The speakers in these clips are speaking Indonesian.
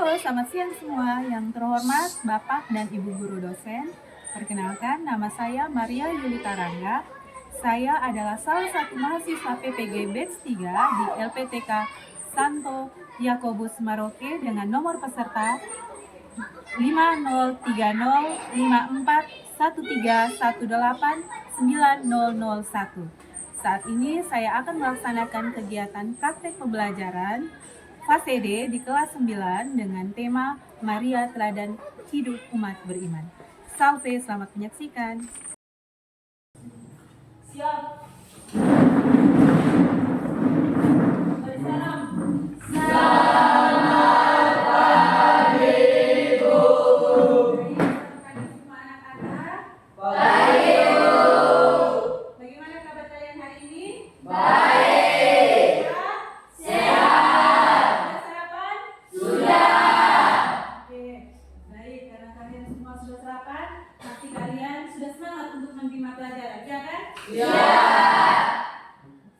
Halo, selamat siang semua. Yang terhormat Bapak dan Ibu Guru dosen. Perkenalkan, nama saya Maria Yulita Rangga. Saya adalah salah satu mahasiswa PPG Batch 3 di LPTK Santo Yakobus Maroke dengan nomor peserta 50305413189001. Saat ini saya akan melaksanakan kegiatan praktek pembelajaran fase D di kelas 9 dengan tema Maria Teladan Hidup Umat Beriman. Salve, selamat menyaksikan. Siap. Bersalam. Selamat pagi, Bu. Baik, semua anak-anak. Baik, Bu. Bagaimana kabar kalian hari ini? Baik. Sehat? Sudah sarapan? Sudah. Oke, baik. Karena kalian semua sudah sarapan, pasti kalian sudah semangat untuk menerima pelajaran, ya kan? Iya.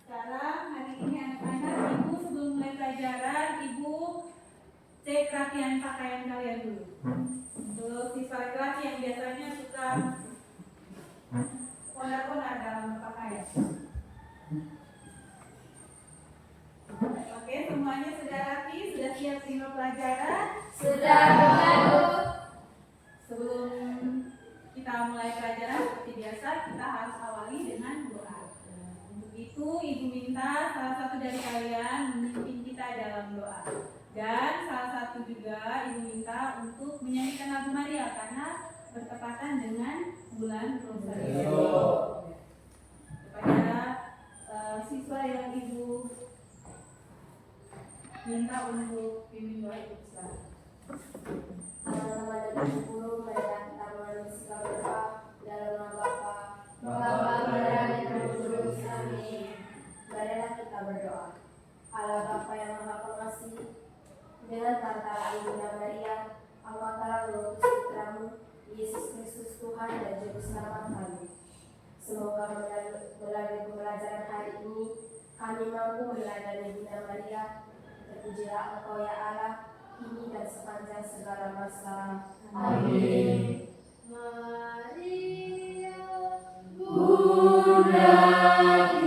Sekarang hari ini anak-anak, Ibu sebelum mulai pelajaran, Ibu cek rapian pakaian kalian dulu. Untuk siswa laki-laki yang biasanya suka konar-konar dalam pakaian. Oke, semuanya sudah rapi, sudah siap terima pelajaran? Sudah, Bu. Sebelum kita mulai pelajaran seperti biasa, kita harus awali dengan doa. Untuk itu, Ibu minta salah satu dari kalian memimpin kita dalam doa. Dan salah satu juga Ibu minta untuk menyanyikan lagu Maria karena bertepatan dengan bulan Rosario. Kepada siswa yang Ibu minta untuk pimpin doa itu selalu. Teman-teman dan guru, marilah kita meneruskan berdoa dalam nama Bapa dan Roh Kudus. Amin. Marilah kita berdoa. Allah Bapa yang Maha Pengasih, dengan perantara Ibunda Maria, Engkau telah mengutus putramu Yesus Kristus Tuhan dan Juru Selamat kami. Semoga melalui pembelajaran hari ini kami mampu meneladani Ibunda Maria. Terpujilah Engkau ya Allah, kini dan sepanjang segala masa. Amin. Maria, Bunda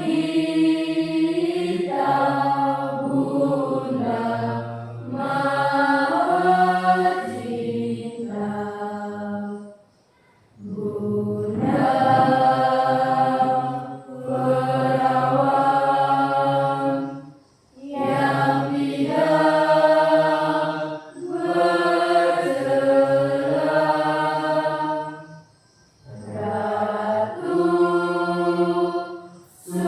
kita, Bunda Maha Cinta, Bunda perawan yang tidak bercela, Ratu surgawi,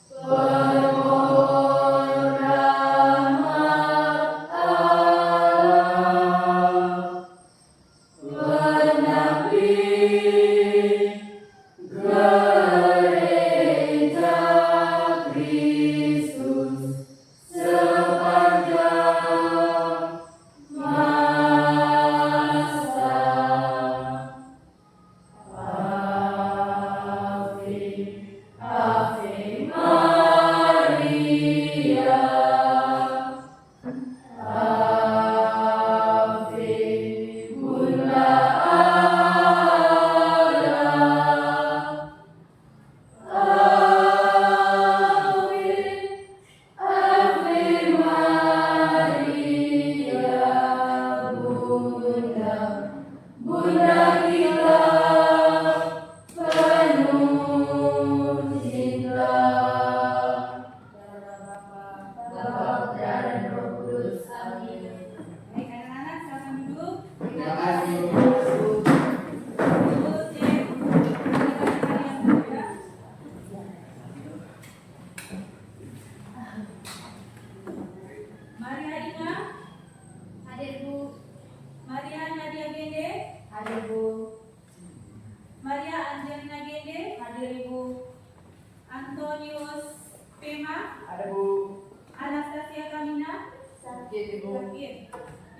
pemohon rahmat Allah, pendamping Gereja Kristus sepanjang masa. Ave, Ave Maria, Ave Bunda Allah, Ave, Ave Maria, Bunda, Bunda kita penuh cinta. Dalam Bapa dan Roh Kudus. Amin. Baik, anak-anak, silakan duduk. Terima kasih. Ibu cek pelajaran kalian dulu ya. Maria Ina, Hadir Bu. Maria Nadia Gende, Hadir Bu. Maria Angelina Gende, Hadir Ibu. Antonius Pema, Ada Bu. Anastasia Kamina, Hadir Ibu. Sakit,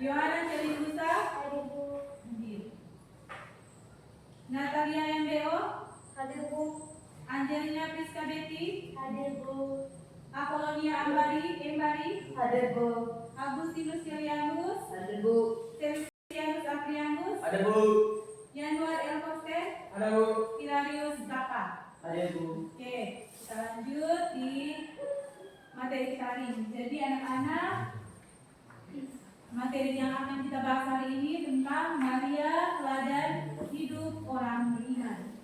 Yohana Celinusa, Hadir Bu. Hadir. Natalia MBO, Hadir Bu. Angelina Priska Betty, Hadir Bu. Apollonia Antonia Embari, Hadir Bu. Agustinus Yulianus, Hadir Bu. Celestianus Aprianus, Ada Bu. Januar Elkoste, Ada Bu. Hilarius Zapa. Ada Bu. Oke, kita lanjut di materi kita hari ini. Jadi anak-anak, materi yang akan kita bahas hari ini tentang Maria, teladan hidup orang beriman.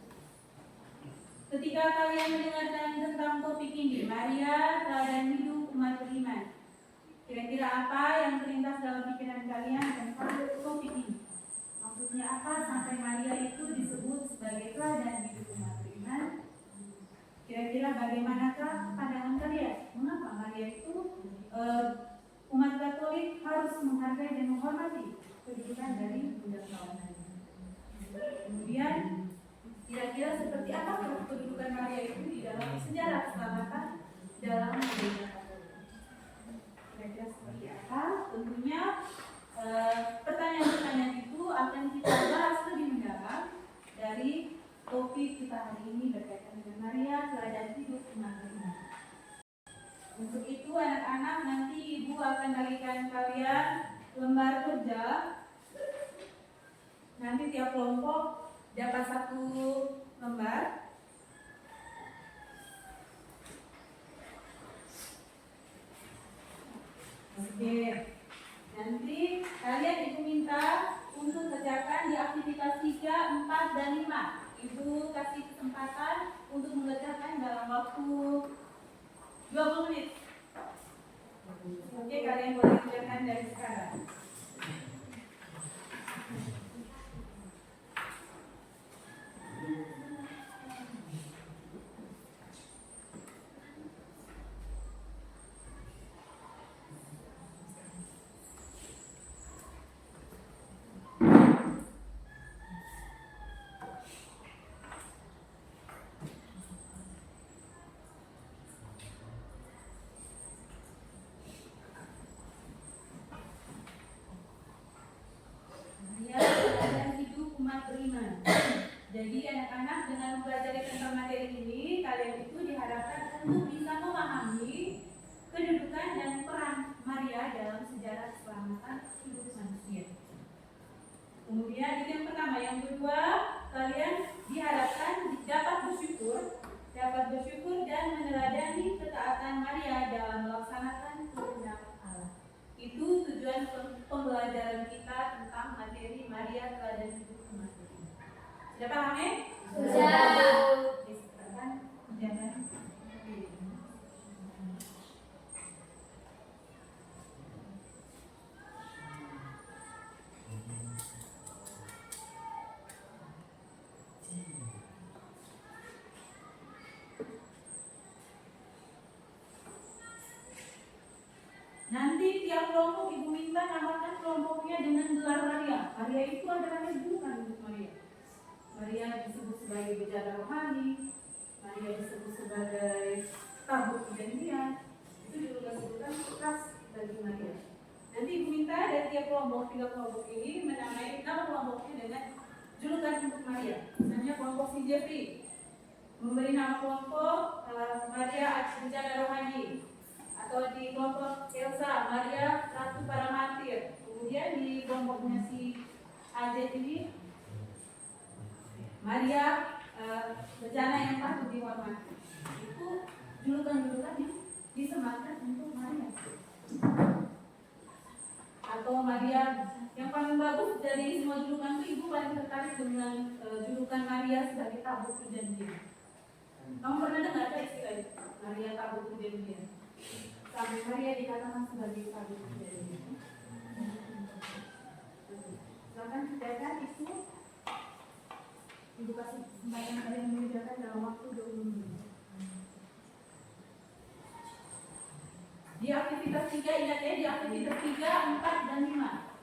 Ketika kalian mendengarkan tentang topik ini, Maria, teladan hidup umat beriman, kira-kira apa yang terlintas dalam pikiran kalian tentang topik ini? Maksudnya apa sampai Maria itu disebut sebagai teladan hidup umat beriman? Kira-kira bagaimanakah pandangan kalian? Mengapa Maria itu umat Katolik harus menghargai dan menghormati kedudukan dari Bunda Kawanan? Kemudian kira-kira seperti apa kedudukan Maria itu di dalam sejarah keselamatan dalam gereja Katolik? Kira-kira seperti apa? Tentunya pertanyaan-pertanyaan itu akan kita bahas lebih mendalam dari topik kita hari ini berkaitan dengan Maria, teladan hidup umat beriman. Untuk itu anak-anak, nanti ibu akan bagikan kalian lembar kerja. Nanti tiap kelompok dapat 1 lembar. Oke, nanti kalian ibu minta untuk kerjakan di aktivitas 3, 4, dan 5. Ibu kasih kesempatan untuk mengerjakan dalam waktu 20 menit. Oke, kalian boleh kerjakan dari sekarang. Beriman. Jadi anak-anak dengan mempelajari tentang materi ini, kalian itu diharapkan untuk bisa memahami kedudukan dan peran Maria dalam sejarah keselamatan hidup manusia. Kemudian itu yang pertama. Yang kedua, kalian diharapkan dapat bersyukur dan meneladani ketaatan Maria dalam melaksanakan kehendak Allah. Itu tujuan pembelajaran kita tentang materi Maria, teladan hidup umat beriman. Sudah paham ya? Sudah. Silakan jangan. Nanti tiap kelompok ibu minta namakan kelompoknya dengan gelar Maria. Maria itu adalah bukan untuk Maria. Maria disebut sebagai bejana rohani, Maria disebut sebagai tabut perjanjian. Itu julukan-julukan khas bagi Maria. Nanti ibu minta dari tiap kelompok, 3 kelompok ini menamai nama kelompoknya dengan julukan untuk Maria. Misalnya kelompok si Jeffrey memberi nama kelompok Maria bejana rohani. Atau di kelompok Elsa, Maria Ratu para Martir. Kemudian di kelompoknya si Ajit ini, Maria bejana yang patut dihormati. Itu julukan-julukan yang disematkan untuk Maria. Atau Maria yang paling bagus dari semua julukan itu, ibu paling tertarik dengan julukan Maria sebagai tabut perjanjian. Kamu pernah dengar istilah itu? Maria tabut perjanjian. Sampai Maria dikatakan sebagai tabut perjanjian. Silakan kerjakan itu. Ibu kasih kesempatan kalian mengerjakan dalam waktu 20 menit. Di aktivitas 3, ingat ya, di aktivitas 3, 4, dan 5.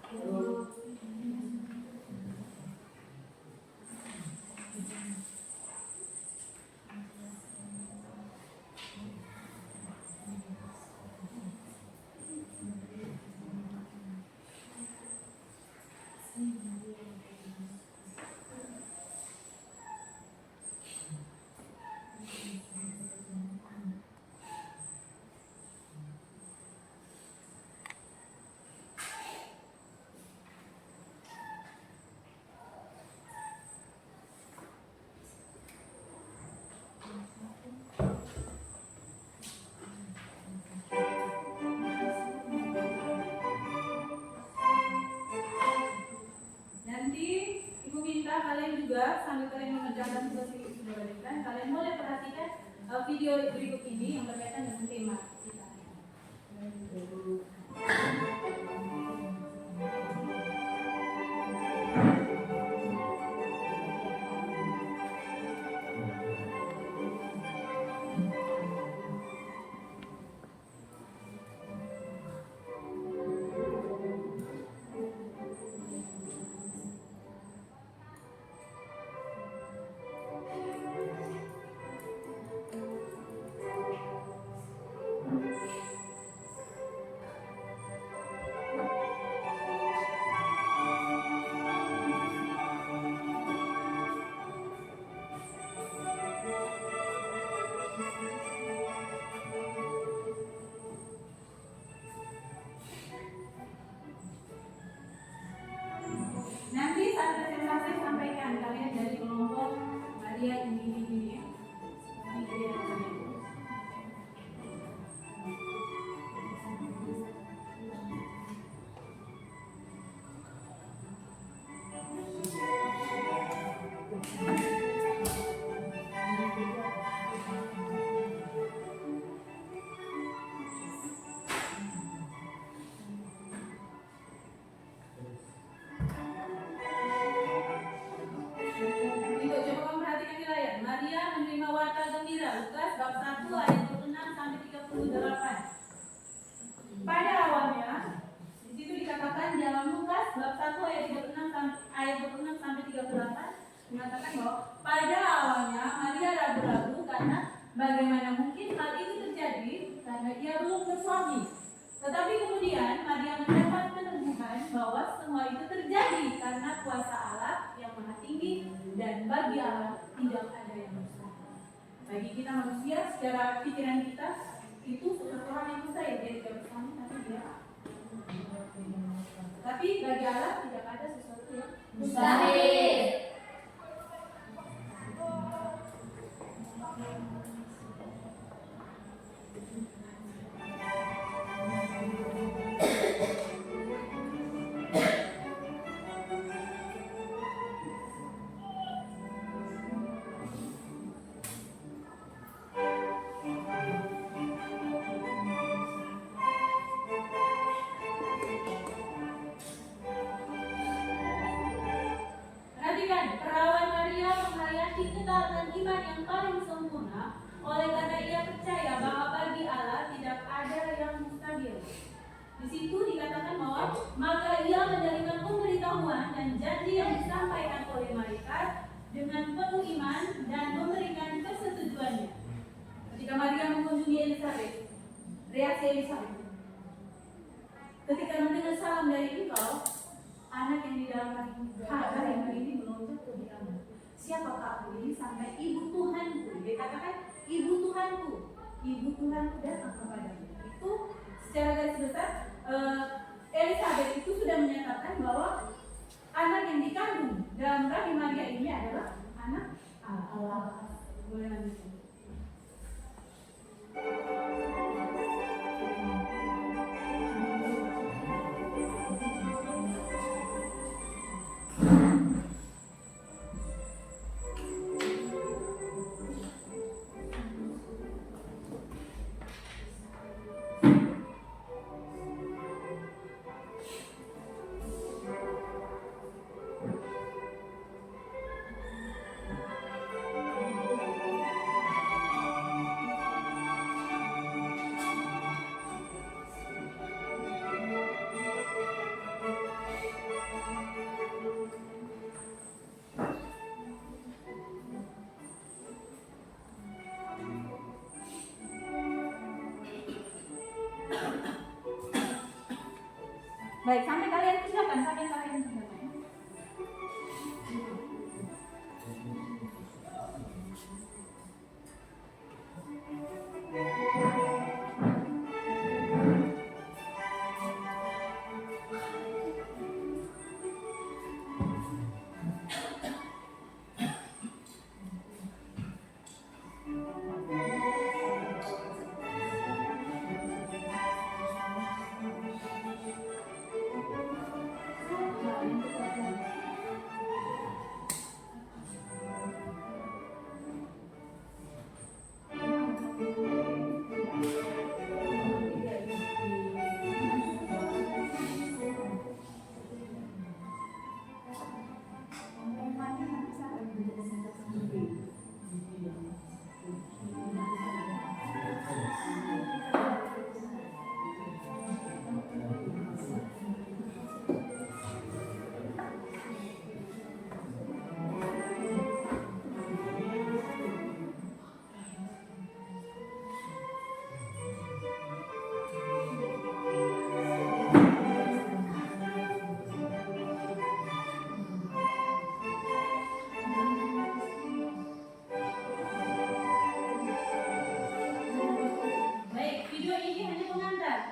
karena ia belum bersuami. Tetapi kemudian Maria mendapat peneguhan bahwa semua itu terjadi karena kuasa Allah yang maha tinggi dan bagi Allah tidak ada yang mustahil. Bagi kita manusia secara pikiran kita itu sesuatu hal yang mustahil, dia tidak bersuami tapi dia. Tapi bagi Allah tidak ada sesuatu yang Mustahil. Perhatikan, perawan Maria menghayati ketaatan iman yang paling sempurna oleh karena ia percaya bahwa bagi Allah tidak ada yang mustahil. Di situ dikatakan bahwa maka ia menerima pemberitahuan dan janji yang disampaikan oleh malaikat dengan penuh iman dan memberikan persetujuannya. Ketika Maria mengunjungi Elizabeth, reaksi Elizabeth, ketika mendengar salam dari engkau, anak yang di dalam rahim ini melonjak lebih aman. Siapakah aku ini sampai ibu Tuhanku? Dia katakan ibu Tuhanku datang kepadaku. Itu secara garis besar Elizabeth itu sudah menyatakan bahwa anak yang dikandung dalam rahim Maria ini adalah anak Allah. Boleh lanjut. Baik, sampai kalian kerjakan.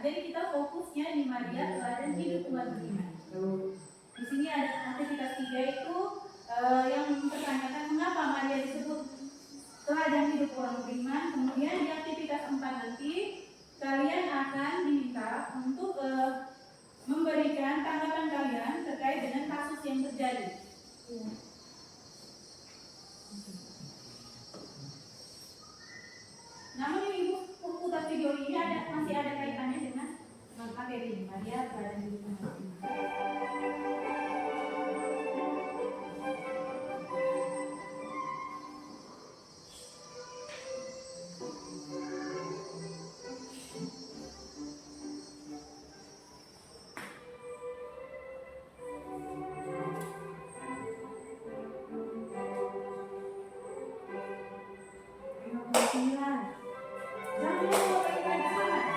Jadi kita fokusnya di Maria teladan hidup umat beriman. Di sini ada aktivitas 3 itu yang mempertanyakan mengapa Maria disebut teladan hidup orang beriman. Kemudian di aktivitas 4 nanti kalian akan diminta untuk memberikan tanggapan kalian terkait dengan kasus yang terjadi. Namun ibu putar video ini masih ada kaitannya dengan materi Maria teladan hidup umat beriman. Jangan lupa berikan semangat.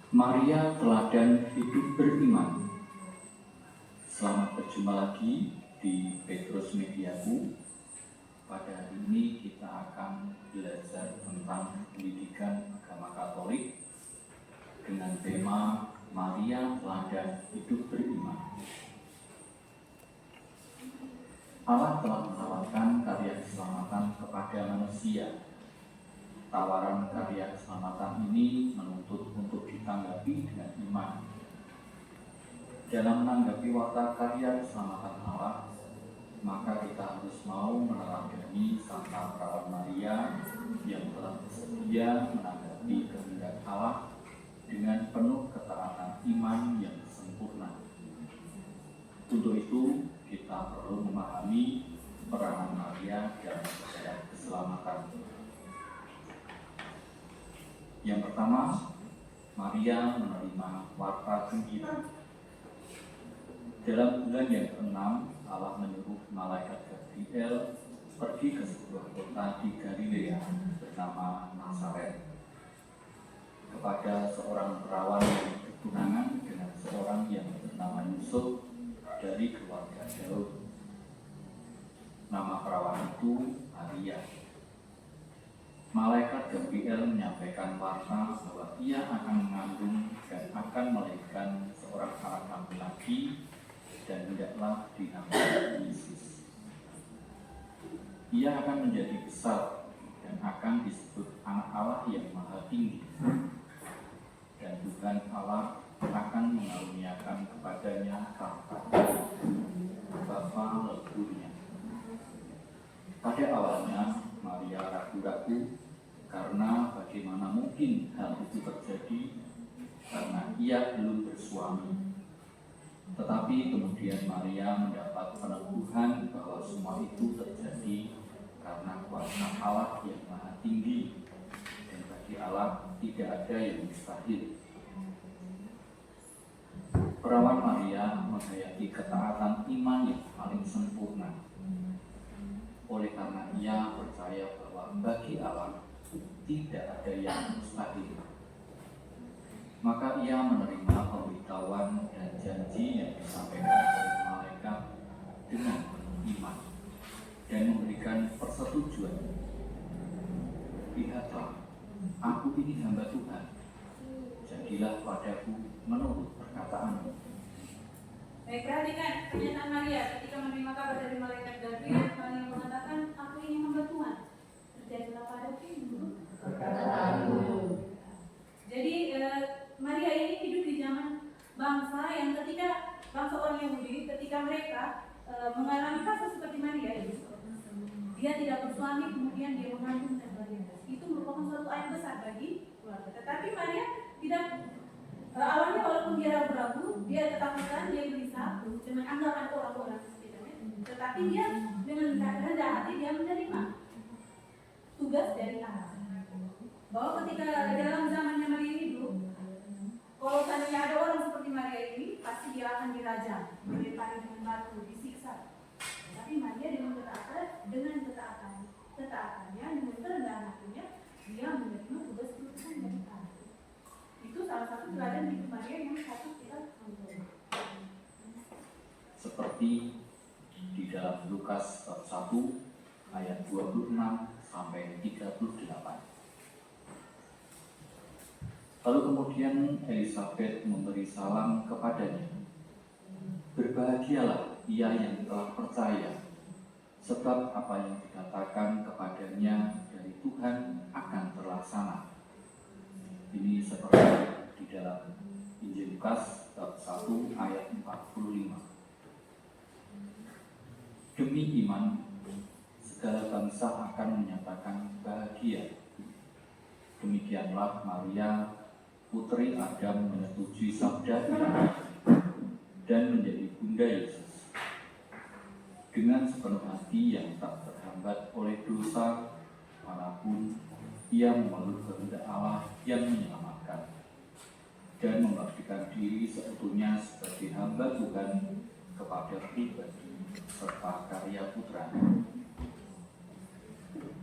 Maria teladan hidup beriman. Selamat berjumpa lagi di Petrus Mediaku. Pada hari ini kita akan belajar tentang pendidikan agama Katolik dengan tema Maria teladan hidup beriman. Allah telah menawarkan karya keselamatan kepada manusia. Tawaran karya keselamatan ini menuntut untuk ditanggapi dengan iman. Dalam menanggapi watak karya keselamatan Allah, maka kita harus mau meneladani Santa Perawan Maria yang telah bersedia menanggapi kehendak Allah dengan penuh ketaatan iman yang sempurna. Untuk itu, kita perlu memahami peranan Maria dalam karya keselamatan. Yang pertama, Maria menerima warta gembira. Dalam bulan yang ke-6, Allah menyuruh malaikat Gabriel pergi ke sebuah kota di Galilea bernama Nazaret kepada seorang perawan yang bertunangan dengan seorang yang bernama Yusuf dari keluarga Daud. Nama perawan itu Maria. Malaikat Gabriel menyampaikan warta bahwa ia akan mengandung dan akan melahirkan seorang anak laki-laki dan hendaklah dinamakan Yesus. Ia akan menjadi besar dan akan disebut Anak Allah yang Maha Tinggi. Dan Tuhan Allah akan mengaruniakan kepadanya tahta Bapa leluhurnya. Pada awalnya Maria ragu-ragu karena bagaimana mungkin hal itu terjadi karena ia belum bersuami. Tetapi kemudian Maria mendapat peneguhan bahwa semua itu terjadi karena kuasa Allah yang Maha Tinggi, dan bagi Allah tidak ada yang mustahil. Perawan Maria menghayati ketaatan iman yang paling sempurna. Oleh karena ia percaya bahwa bagi Allah tidak ada yang mustahil, maka ia menerima pemberitahuan dan janji yang disampaikan oleh malaikat dengan penuh iman dan memberikan persetujuan. Lihatlah, aku ini hamba Tuhan, jadilah padaku menurut perkataanmu. Baik, perhatikan pernyataan Maria ketika menerima kabar dari malaikat Gabriel yang mengatakan, aku ini hamba Tuhan, terjadilah padaku menurut perkataanmu. Jadi Maria ini hidup di zaman bangsa yang ketika bangsa orang Yahudi ketika mereka mengalami kasus seperti Maria ini, dia tidak bersuami kemudian dia mengandung dan sebagainya. Itu merupakan suatu aib besar bagi keluarga. Tetapi Maria tidak awalnya walaupun dia ragu-ragu, dia ketakutan, dia gelisah dengan anggapan orang-orang sekitarnya. Tetapi dia dengan rendah hati dia menerima tugas dari Allah. Bahwa ketika dalam zamannya Maria hidup, kalau seandainya ada orang seperti Maria ini, pasti dia akan dirajam, dilempari dengan batu, disiksa. Tapi Maria dengan ketaatannya, dengan kerendahan hatinya, dia menerima tugas Tuhan dari Allah. Itu salah satu teladan hidup Maria yang patut kita tonton. Seperti di dalam Lukas bab 1 ayat 26 sampai 38. Lalu kemudian Elisabet memberi salam kepadanya. Berbahagialah ia yang telah percaya, sebab apa yang dikatakan kepadanya dari Tuhan akan terlaksana. Ini seperti di dalam Injil Lukas bab 1 ayat 45. Demi iman, segala bangsa akan menyatakan bahagia. Demikianlah Maria, putri Adam, menyetujui sabda Ilahi dan menjadi bunda Yesus. Dengan sepenuh hati yang tak terhambat oleh dosa manapun, ia memeluk kehendak Allah yang menyelamatkan dan membaktikan diri seutuhnya sebagai hamba Tuhan kepada pribadi serta karya putranya.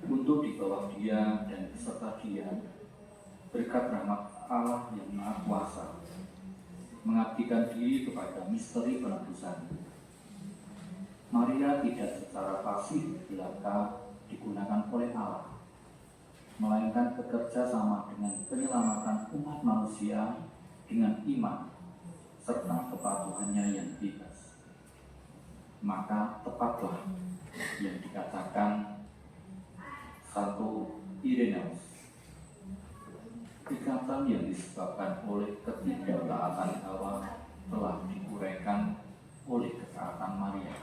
Untuk di bawah dia dan beserta dia, berkat rahmat Allah yang Maha Kuasa, mengabdikan diri kepada misteri penebusan. Maria tidak secara pasif belaka digunakan oleh Allah, melainkan bekerja sama dengan penyelamatan umat manusia dengan iman serta kepatuhannya yang bebas. Maka tepatlah yang dikatakan Santo Irenaeus, ikatan yang disebabkan oleh ketidaktaatan Hawa telah diuraikan oleh ketaatan Maria.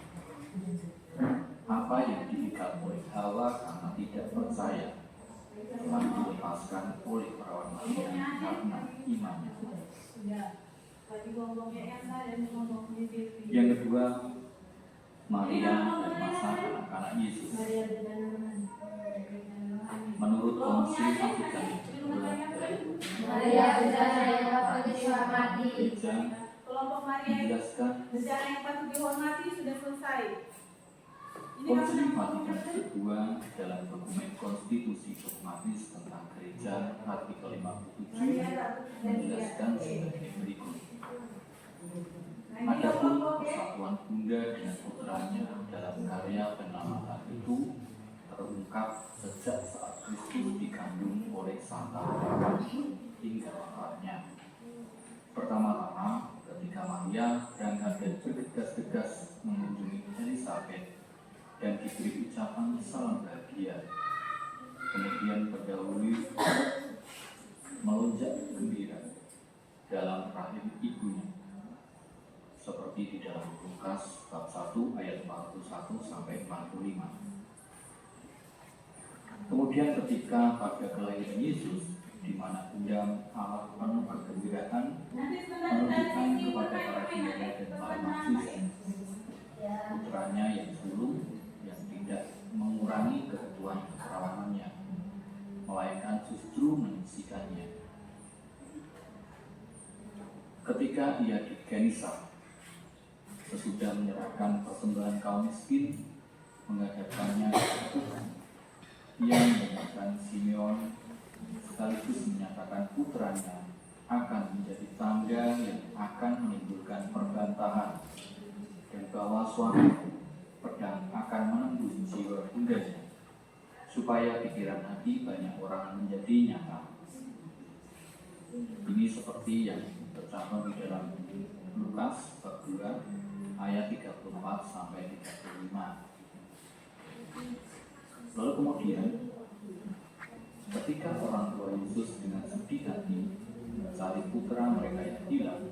Apa yang diikat oleh Hawa karena tidak percaya telah dilepaskan oleh perawan Maria karena imannya. Yang kedua, Maria dan masa anak-anak Yesus. Menurut Konsili Vatikan Maria bencana yang patut dihormati. Kelompok Maria menjelaskan bencana yang patut dihormati sudah selesai. Konsili Vatikan kedua dalam dokumen konstitusi dogmatis tentang gereja artikel 57 menjelaskan sebagai berikut. Adapun persatuan bunda dengan putranya dalam karya penyelamatan itu terungkap sejak saat Kristus dikandung oleh Santa Maria hingga wafatnya. Pertama-tama ketika Maria berangkat dan bergegas-gegas mengunjungi Elisabet dan diberi ucapan salam bahagia, kemudian berdahulu melonjak gembira dalam rahim ibunya, seperti di dalam Lukas bab 1 ayat 41 sampai 45. Kemudian ketika pada kelahiran Yesus, di mana undang Allah penuh kegembiraan menunjukkan kepada para gembala dan para majusi putranya yang sulung yang tidak mengurangi keutuhan keperawanannya, melainkan justru menyisikannya. Ketika ia di Genisa, sesudah menyerahkan persembahan kaum miskin, menghadapkannya kepada Tuhan, ia menyatakan Simeon sekaligus menyatakan putranya akan menjadi tangga yang akan menimbulkan perbantahan, dan bahwa suatu pedang akan menembus jiwa bundanya, supaya pikiran hati banyak orang menjadi nyata. Ini seperti yang tercantum di dalam Lukas bab 2 ayat 34 sampai 35. Lalu kemudian ketika orang tua Yesus dengan sedih hati mencari putra mereka yang hilang,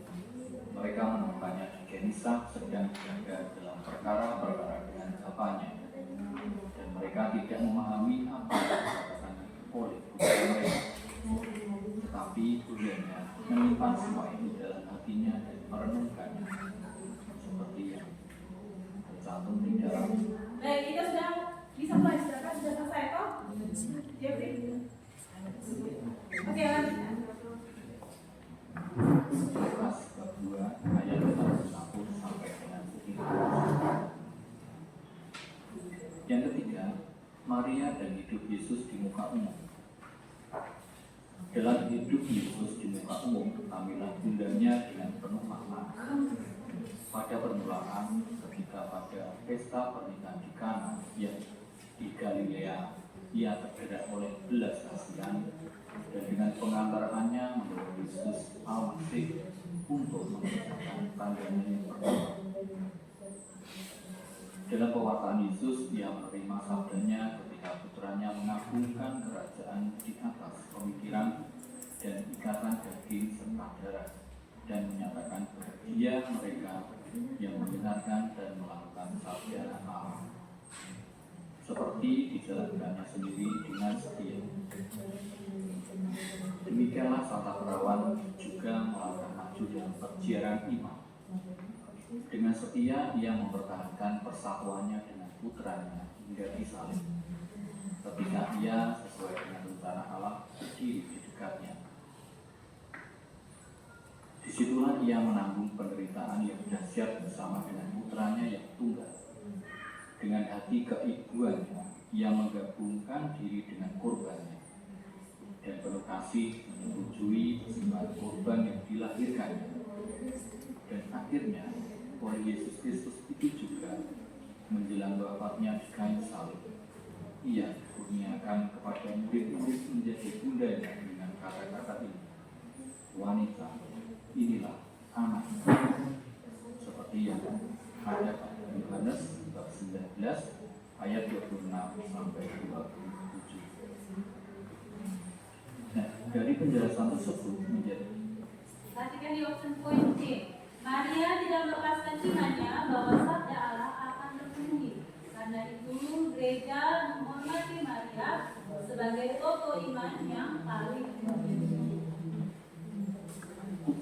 mereka menemukannya di Genisah sedang dijaga dalam perkara-perkara dengan bapaknya, dan mereka tidak memahami apa yang dikatakan oleh bunda mereka. Tetapi bundanya menyimpan semua itu dalam hatinya dan merenungkannya, seperti yang tercantum di dalam. Baik, kita sudah bisa mulai, silakan, sudah selesai toh? Jeffrey. Oke, lanjut. Lukas bab 2 ayat 1 sampai dengan 3. Yang ketiga, Maria dan hidup Yesus di muka umum. Dalam hidup Yesus di muka umum, kamilah bundanya dengan penuh makna. Pada permulaan, ketika pada pesta pernikahan di Kana yang di Galilea, ia tergerak oleh belas kasihan, dan dengan pengantarannya membawa Yesus Al-Masih untuk mengerjakan tandanya yang pertama. Dalam pewartaan Yesus, ia menerima sabdanya ketika putranya mengagungkan kerajaan di atas pemikiran dan ikatan daging serta darah, dan menyatakan bahagia mereka yang mendengarkan dan melakukan sabda Allah, seperti dijalankannya sendiri dengan setia. Demikianlah Santa Perawan juga melangkah maju dalam perjalanan iman. Dengan setia ia mempertahankan persatuannya dengan putranya hingga disalib. Ketika ia sesuai dengan rencana Allah berdiri di dekatnya, disitulah ia menanggung penderitaan yang dahsyat bersama dengan putranya yang tunggal. Dengan hati keibuannya, ia menggabungkan diri dengan korbannya, dan penuh kasih menyetujui persembahan korban yang dilahirkannya. Dan akhirnya oleh Yesus Kristus itu juga menjelang wafatnya di kayu salib, ia kurniakan kepada murid-murid menjadi bundanya dengan kata-kata ini, wanita, inilah anak, seperti yang ada pada Yohanes bab 19 ayat 26 sampai 27. Nah, dari penjelasan tersebut menjadi Perhatikan di option poin C. Maria tidak melepaskan imannya bahwa sabda Allah akan terpenuhi. Karena itu gereja menghormati Maria sebagai tokoh iman yang paling tinggi.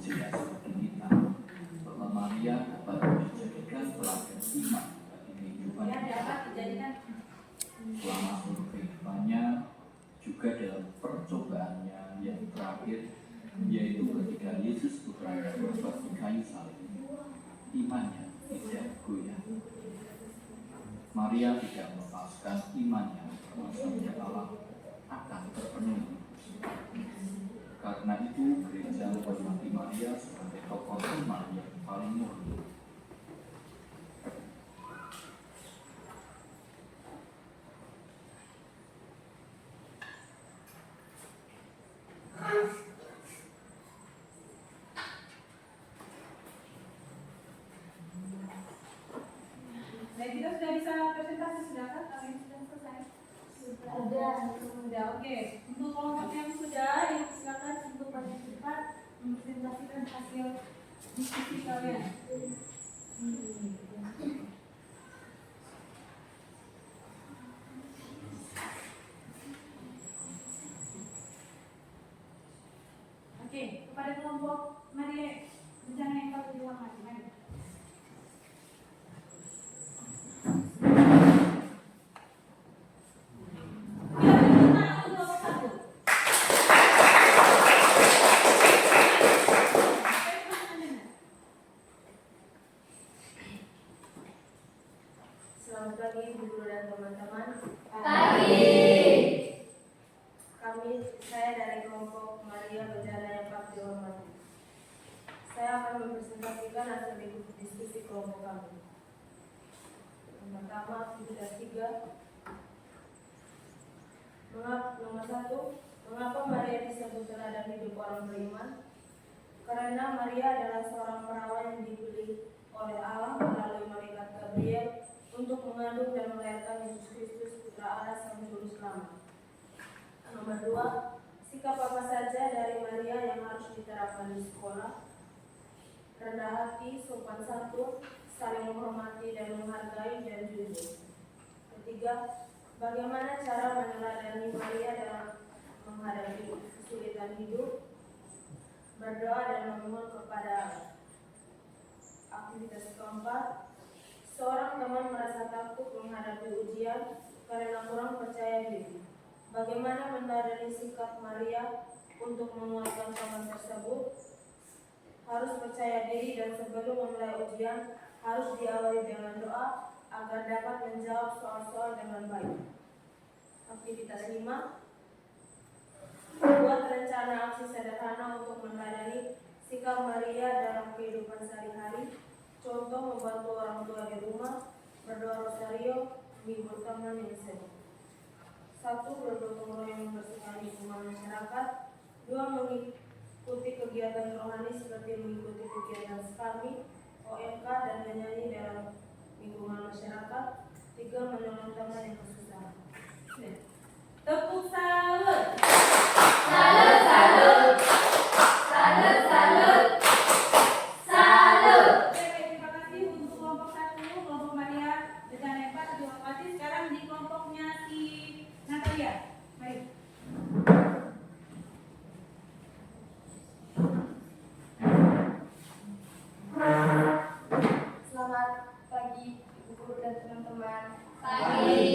jelas bagi kita bahwa Maria dapat dijadikan teladan iman bagi kehidupan Ya, dapat dijadikan selama seluruh kehidupannya, juga dalam percobaannya yang terakhir, yaitu ketika Yesus putranya berwafat di kayu salib. Imannya tidak goyah. Maria tidak melepaskan imannya bahwa sabda Allah akan terpenuhi. Karena itu gereja menghormati Maria sebagai tokoh iman yang paling murni. Baik, kita sudah bisa presentasi, silakan kalau yang sudah selesai. Sudah, oke. Untuk kelompok yang sudah, yang silakan untuk paling cepat mempresentasikan hasil diskusi kalian. Oke, kepada kelompok Maria bencana yang patut dihormati, mari. Selamat pagi Bu Guru dan teman-teman. Saya dari kelompok Maria Bencana yang patut dihormati. Saya akan mempresentasikan hasil diskusi kelompok kami. Yang pertama, aktivitas 3. Nomor 1, mengapa Maria disebut teladan hidup orang beriman? Karena Maria adalah seorang perawan yang dipilih oleh Allah melalui malaikat Gabriel untuk mengandung dan melahirkan Yesus Kristus Putra Allah Sang Juru Selamat. Nomor 2, sikap apa saja dari Maria yang harus diterapkan di sekolah? rendah hati, sopan santun, saling menghormati dan menghargai, dan jujur. Ketiga, bagaimana cara meneladani Maria dalam menghadapi kesulitan hidup, berdoa dan memohon kepada Allah. Aktivitas keempat, seorang teman merasa takut menghadapi ujian karena kurang percaya diri. Bagaimana meneladani sikap Maria untuk menguatkan teman tersebut? Harus percaya diri dan sebelum memulai ujian harus diawali dengan doa agar dapat menjawab soal-soal dengan baik. Aktivitas 5, buat rencana aksi sederhana untuk meneladani sikap Maria dalam kehidupan sehari-hari. Contoh, membantu orang tua di rumah, berdoa rosario, menghibur teman yang sedih. 1. Bergotong royong membersihkan lingkungan masyarakat. 2. Mengikuti kegiatan rohani seperti mengikuti kegiatan SKAMI, OMK, dan menyanyi dalam lingkungan masyarakat. 3. Menolong teman yang kesusahan. Tepuk salut. Salut, salut. Salut, salut. Salut. Oke, baik, terima kasih untuk kelompok 1, kelompok Maria dengan hebat. Terima kasih. Sekarang di kelompoknya si Natalia. Baik. Selamat pagi, Ibu Guru dan teman-teman. Pagi.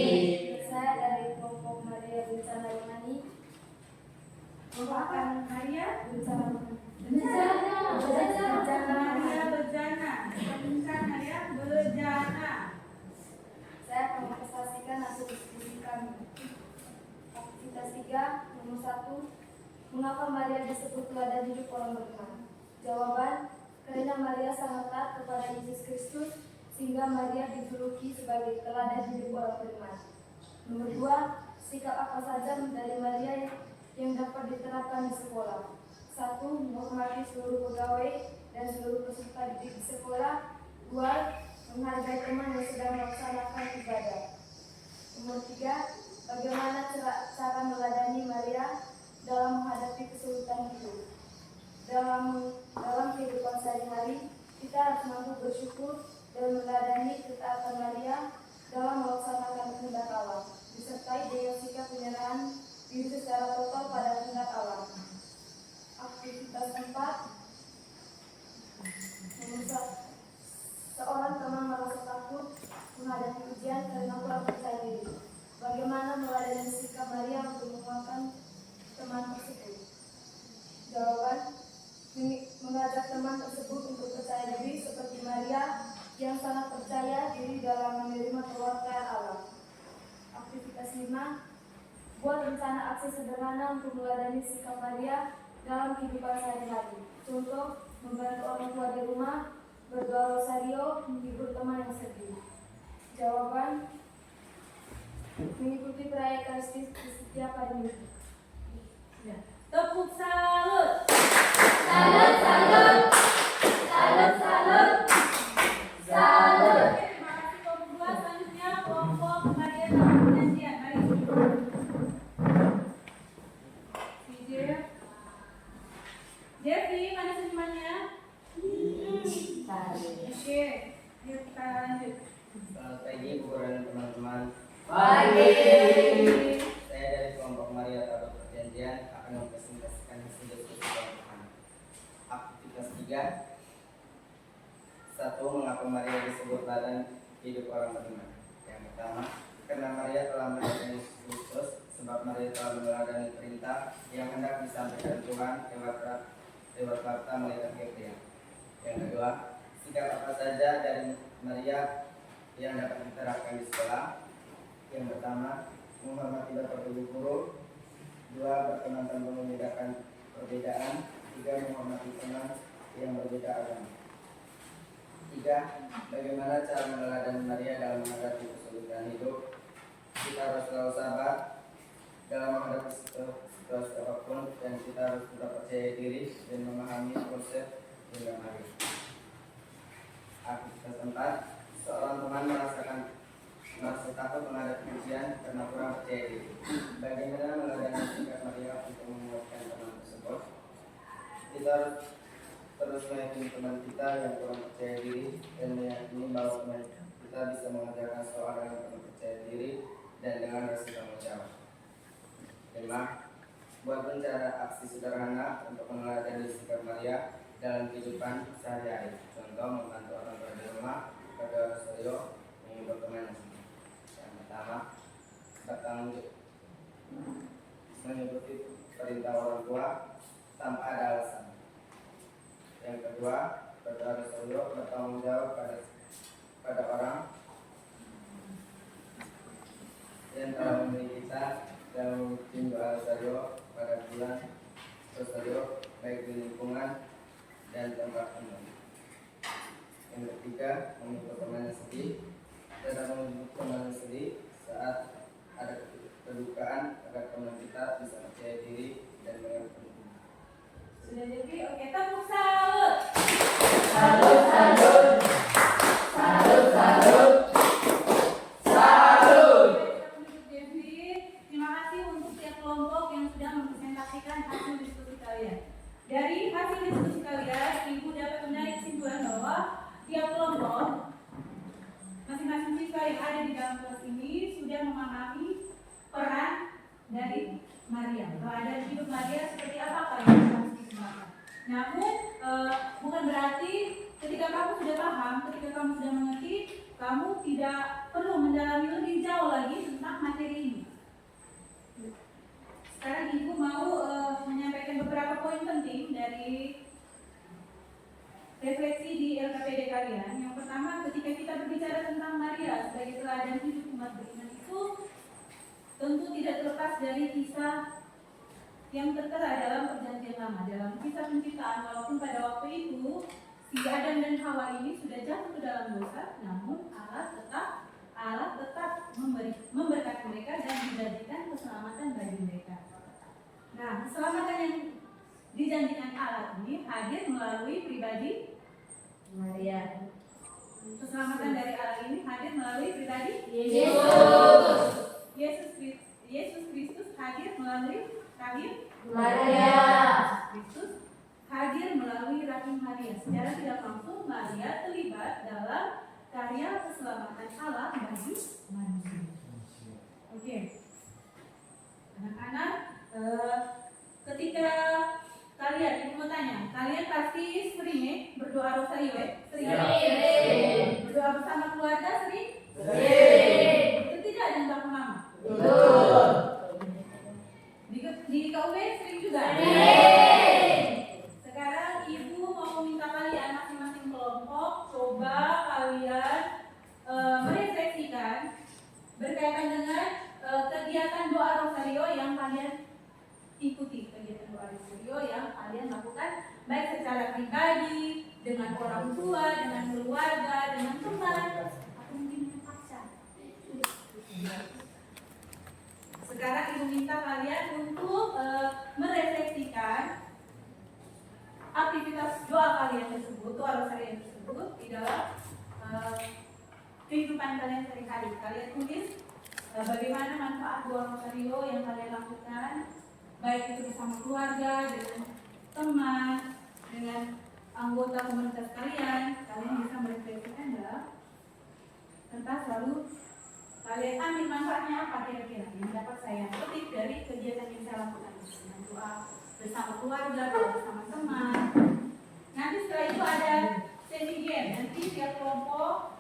Saya dari kelompok Maria Bencana Rohani. Kelompok apa? Maria? Bencana Rohani. Bencana. Maria Bejana. Bencana ya, Bejana. Saya akan mempresentasikan hasil diskusi kami. Aktivitas 3, nomor 1. Mengapa Maria disebut teladan hidup orang beriman? Jawaban, karena Maria sangat taat kepada Yesus Kristus, sehingga Maria dijuluki sebagai teladan hidup orang beriman. Nomor 2, sikap apa saja dari Maria yang dapat diterapkan di sekolah? 1. Menghormati seluruh pegawai dan seluruh peserta didik di sekolah. 2. Menghargai teman yang sedang melaksanakan ibadah. Nomor 3. Bagaimana cara meladani Maria dalam menghadapi kesulitan hidup? Dalam kehidupan sehari-hari, kita harus mampu bersyukur dan meladani ketaatan Maria dalam melaksanakan kehendak Allah, disertai dengan sikap penyerahan diri secara total pada kehendak Allah. Aktivitas 4, nomor 1. Seorang teman merasa takut menghadapi ujian karena kurang percaya diri. Bagaimana meladani sikap Maria untuk menguatkan teman tersebut? Jawaban, mengajak teman tersebut untuk percaya diri seperti Maria yang sangat percaya diri dalam menerima kewartaan Allah. Aktivitas 5, buat rencana aksi sederhana untuk meladani sikap Maria dalam kehidupan sehari-hari. Contoh, membantu orang tua di rumah, berdoa rosario, menghibur teman yang sedih. Jawaban, mengikuti perayaan Eucharistis di setiap hari Minggu. Ya. Tepuk salut. Salut, salut. Salut, salut. Salut. Oke, terima kasih kelompok 2. Selanjutnya kelompok Maria dalam penyajian. Mari. Si Devi, mana senyumannya? Oke, yuk kita lanjut. Selamat pagi Bu Guru dan teman-teman. Pagi. Saya dari kelompok Maria Taruh Perjanjian akan mempresentasikan hasil diskusi kelompok. Aktivitas 3. 1. Mengapa Maria disebut teladan hidup orang beriman? Yang pertama, karena Maria telah melayani Yesus Kristus, sebab Maria telah meneladani perintah yang hendak disampaikan Tuhan lewat kata malaikat Gabriel. Yang kedua, sikap apa saja dari Maria yang dapat diterapkan di sekolah? Yang pertama, menghormati bapak ibu guru. 2. Berkenan tanpa membedakan perbedaan. 3. Menghormati teman yang berbeda agama. 3. Bagaimana cara meneladani Maria dalam menghadapi kesulitan hidup? Kita harus selalu sabar dalam menghadapi situasi apapun, dan kita harus tetap percaya diri dan memahami konsep hingga Maria. Aktivitas 4. Seorang teman merasa takut menghadapi ujian karena kurang percaya diri. Bagaimana meladani sikap Maria untuk menguatkan teman tersebut? Kita harus terus meyakini teman kita yang kurang percaya diri dan meyakini bahwa teman kita bisa mengerjakan soal dengan penuh percaya diri dan dengan rasa tanggung jawab. 5. Buat rencana aksi sederhana untuk meneladani sikap Maria dalam kehidupan sehari-hari. Contoh, membantu orang tua di rumah, pada Rosario, mengubah kemana. Yang pertama, mengikuti perintah orang tua tanpa ada alasan. Yang kedua, pada Rosario bertanggung jawab pada orang yang telah memilih kita dalam memimpin doa Rosario pada bulan Rosario baik di lingkungan dan tempat umum. Yang ketiga, menghibur teman yang sedih. Tetap menghibur teman yang sedih saat ada kedukaan agar teman kita bisa percaya diri dan mengerti. Sudah jadi, oke, tepuk salut. Salut, salut. Salut, salut. Salut. Terima kasih untuk tiap kelompok yang sudah mempresentasikan hasil diskusi kalian. Dari hasil diskusi kalian, Ibu dapat menarik kesimpulan bahwa tiap kelompok, masing-masing siswa yang ada di dalam kelas ini sudah memahami peran dari Maria. Keadaan hidup Maria seperti apa yang harus dikembangkan. Namun bukan berarti ketika kamu sudah paham, ketika kamu sudah mengerti, kamu tidak perlu mendalami lebih jauh lagi tentang materi ini. Sekarang Ibu mau menyampaikan beberapa poin penting dari refleksi di LKPD kalian. Yang pertama, ketika kita berbicara tentang Maria sebagai teladan hidup umat beriman itu tentu tidak terlepas dari kisah yang tertera dalam Perjanjian Lama, dalam kisah penciptaan. Walaupun pada waktu itu si Adam dan Hawa ini sudah jatuh ke dalam dosa, namun Allah tetap memberkati mereka dan menjanjikan keselamatan bagi mereka. Nah, keselamatan yang dijanjikan Allah ini hadir melalui pribadi Maria. Keselamatan dari Allah ini hadir melalui pribadi Yesus Kristus hadir melalui rahim Maria. Kristus hadir melalui rahim Maria. Secara tidak langsung Maria terlibat dalam karya keselamatan Allah bagi manusia. Oke. Anak-anak, ketika kalian, Ibu mau tanya, kalian pasti sering berdoa rosario ya? Sering. Berdoa bersama keluarga sering? Itu tidak ada yang tak lama. Di KUB sering juga? Sekarang Ibu mau minta kalian masing-masing kelompok coba kalian merefleksikan berkaitan dengan kegiatan doa rosario yang kalian ikuti, kegiatan doa rosario yang kalian lakukan baik secara pribadi, dengan orang tua, dengan keluarga, dengan teman, atau mungkin dengan pacar. Sekarang Ibu minta kalian untuk merefleksikan aktivitas doa kalian tersebut, doa rosario tersebut di dalam kehidupan kalian sehari-hari. Kalian tulis bagaimana manfaat doa rosario yang kalian lakukan, baik itu bersama keluarga, dengan teman, dengan anggota komunitas kalian. Kalian bisa merefleksikan dalam kertas, lalu kalian ambil manfaatnya apa kira-kira yang dapat saya petik dari kegiatan yang saya lakukan, dengan doa bersama keluarga, doa bersama teman. Nanti setelah itu ada sesi game. Nanti tiap kelompok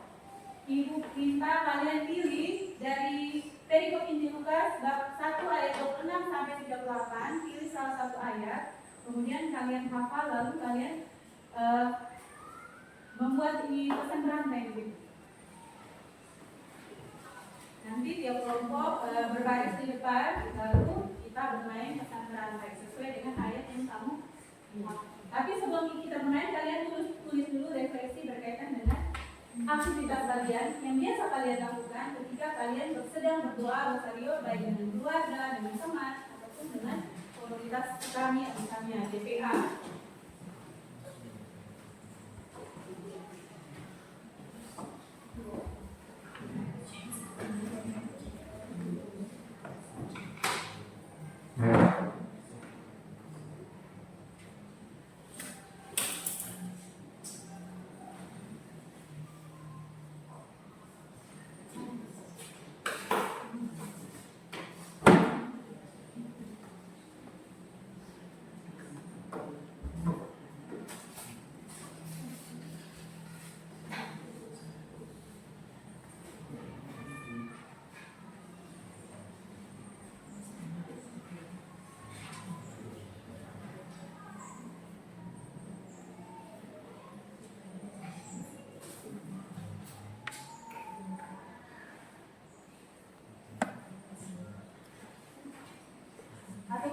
Ibu minta kalian pilih dari perikop Injil Lukas bab 1 ayat 26 sampai 38, pilih salah satu ayat, kemudian kalian hafal, lalu kalian membuat ini pesan berantai gitu. Nanti tiap kelompok berbaris di depan, lalu kita bermain pesan berantai sesuai dengan ayat yang kamu lihat. Tapi sebelum kita bermain, kalian tulis dulu refleksi berkaitan dengan aktivitas kalian yang biasa kalian lakukan ketika kalian sedang berdoa rosario, baik dengan keluarga, dengan teman, ataupun dengan komunitas kami, misalnya DPA.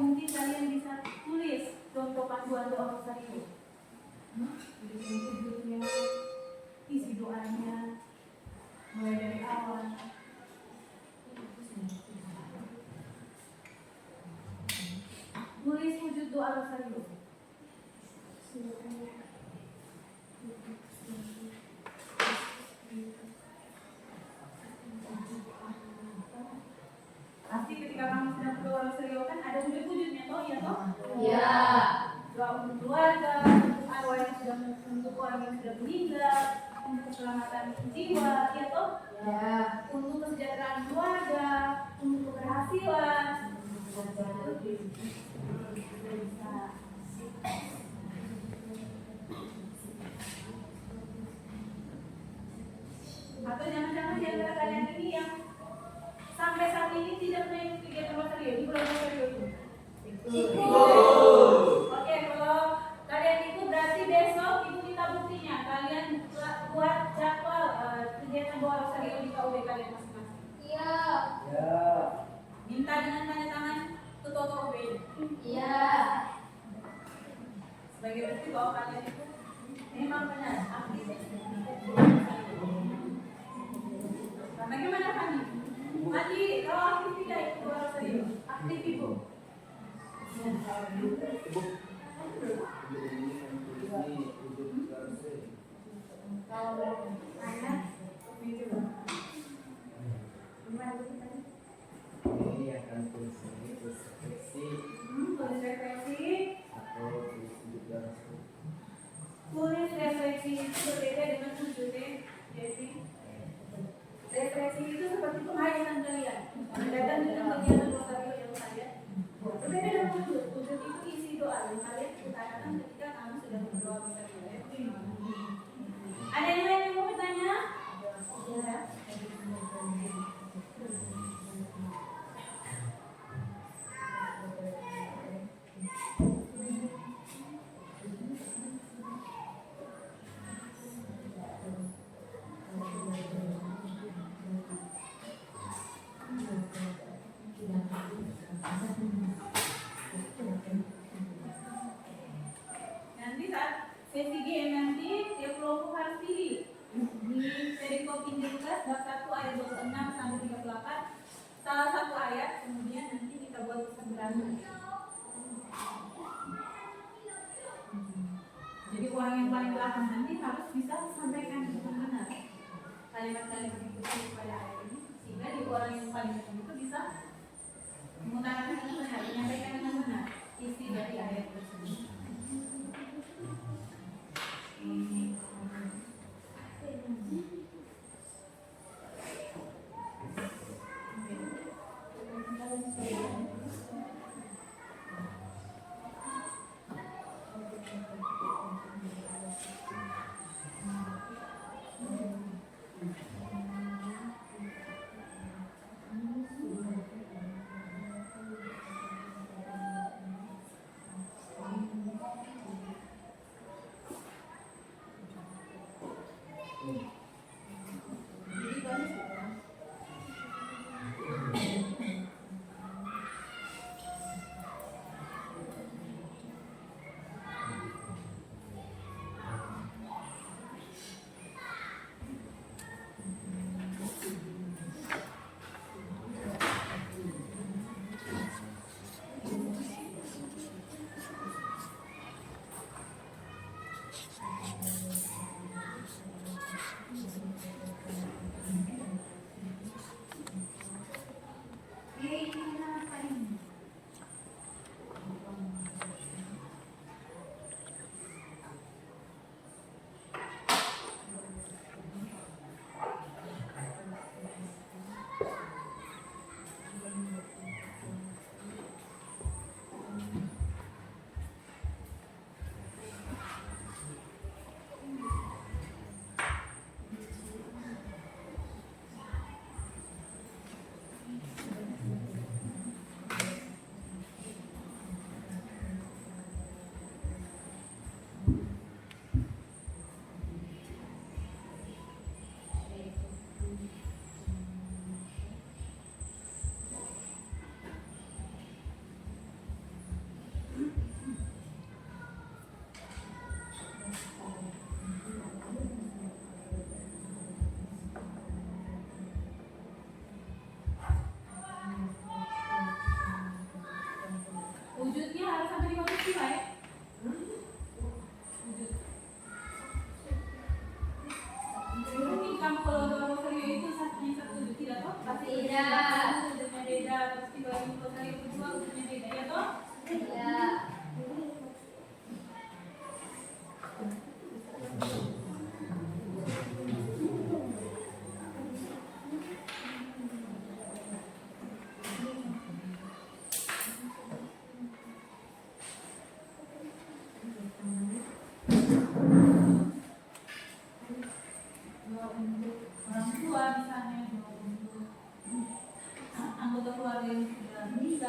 mungkin kalian bisa tulis contoh panduan doa rosario. Judulnya, isi doanya, mulai dari awal. Tulis wujud doa rosario. Pasti ketika kamu sedang berdoa rosario kan ada wujud-wujudnya toh, ya toh? Ya. Doa untuk keluarga, untuk arwah yang sudah, untuk orang yang sudah meninggal, untuk keselamatan jiwa, ya toh? Ya. Untuk kesejahteraan keluarga, untuk keberhasilan. Atau jangan-jangan di antara kalian ini yang sampai saat ini tidak pernah ikut kegiatan rosario di bulan rosario itu? Oke, kalau kalian ikut berarti besok itu minta buktinya. Kalian buat jadwal kegiatan doa rosario di KUB kalian masing-masing. Iya. Ya. Minta dengan tanda tangan ketua KUB. Iya. Sebagai bukti bahwa kalian itu memang benar aktif. Nah, bagaimana Fani? Fani, kalau aktif tidak ikut doa rosario? Aktif ibu. Ini akan tulis refleksi Tulis refleksi. atau tulis juga. Tulis refleksi itu berbeda dengan wujudnya. Jadi refleksi itu seperti penghayatan kalian. Berbeda dengan kegiatan rosario yang saya. Berbeda dengan wujud. Wujud itu isi doa yang kalian utarakan ketika kamu sedang berdoa rosario. Ada yang lain yang mau bertanya? Ya. Nanti saat sesi GM nanti tiap kelompok harus pilih di perikop Injil Lukas bab 1 ayat 26 sampai 38 salah satu ayat, kemudian nanti kita buat pesan berantai. Jadi orang yang paling belakang nanti harus bisa sampaikan dengan benar kalimat-kalimat yang terkait pada ayat ini, sehingga di orang yang paling depan itu bisa mengutarakan dengan benar, menyampaikan dengan benar isi dari ayat tersebut.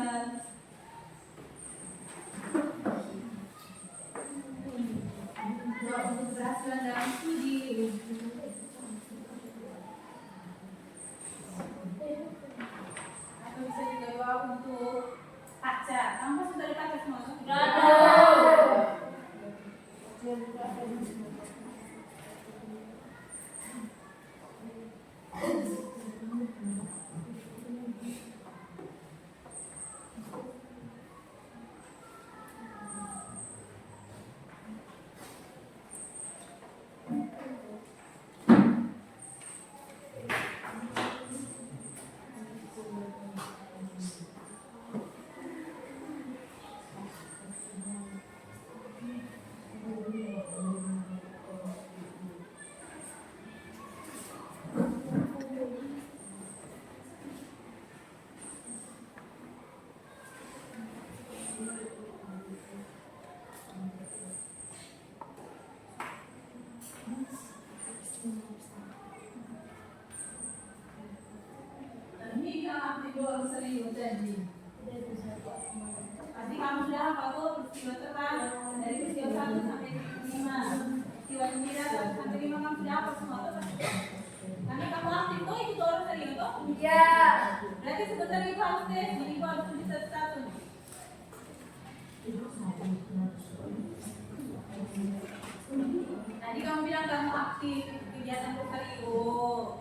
Ustaz. Doa untuk keberhasilan dalam studi. Atau bisa juga doa untuk kaca. Kamu sudah ada kaca semua? Ini yang aktif doang serius tadi. Tadi kamu sudah hafal tuh peristiwa terang dari peristiwa 1 sampai 5. Peristiwa 9 sampai 5 kamu sudah hafal semua tuh. Karena kamu aktif tuh itu orang serius tuh. Iya. Berarti sebentar ibu harus tes, jadi ibu harus tulis satu-satu. Tadi kamu bilang kamu aktif kegiatan serius.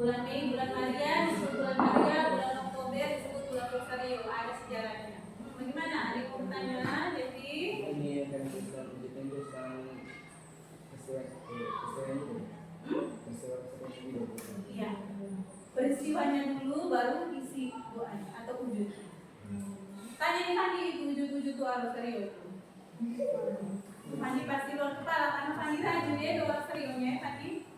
Bulan Mei, bulan Maria, disebut bulan Maria, bulan Oktober disebut bulan Rosario. Ada sejarahnya. Bagaimana? Ada yang mau bertanya, Devi? Ini akan kita tunjukkan Iya. Peristiwanya dulu, baru isi doanya atau wujud. Tanya nih Fandi itu wujud-wujud doa Rosario. Fandi pasti luar kepala karena Fandi rajin dia doa Rosario-nya, Fandi.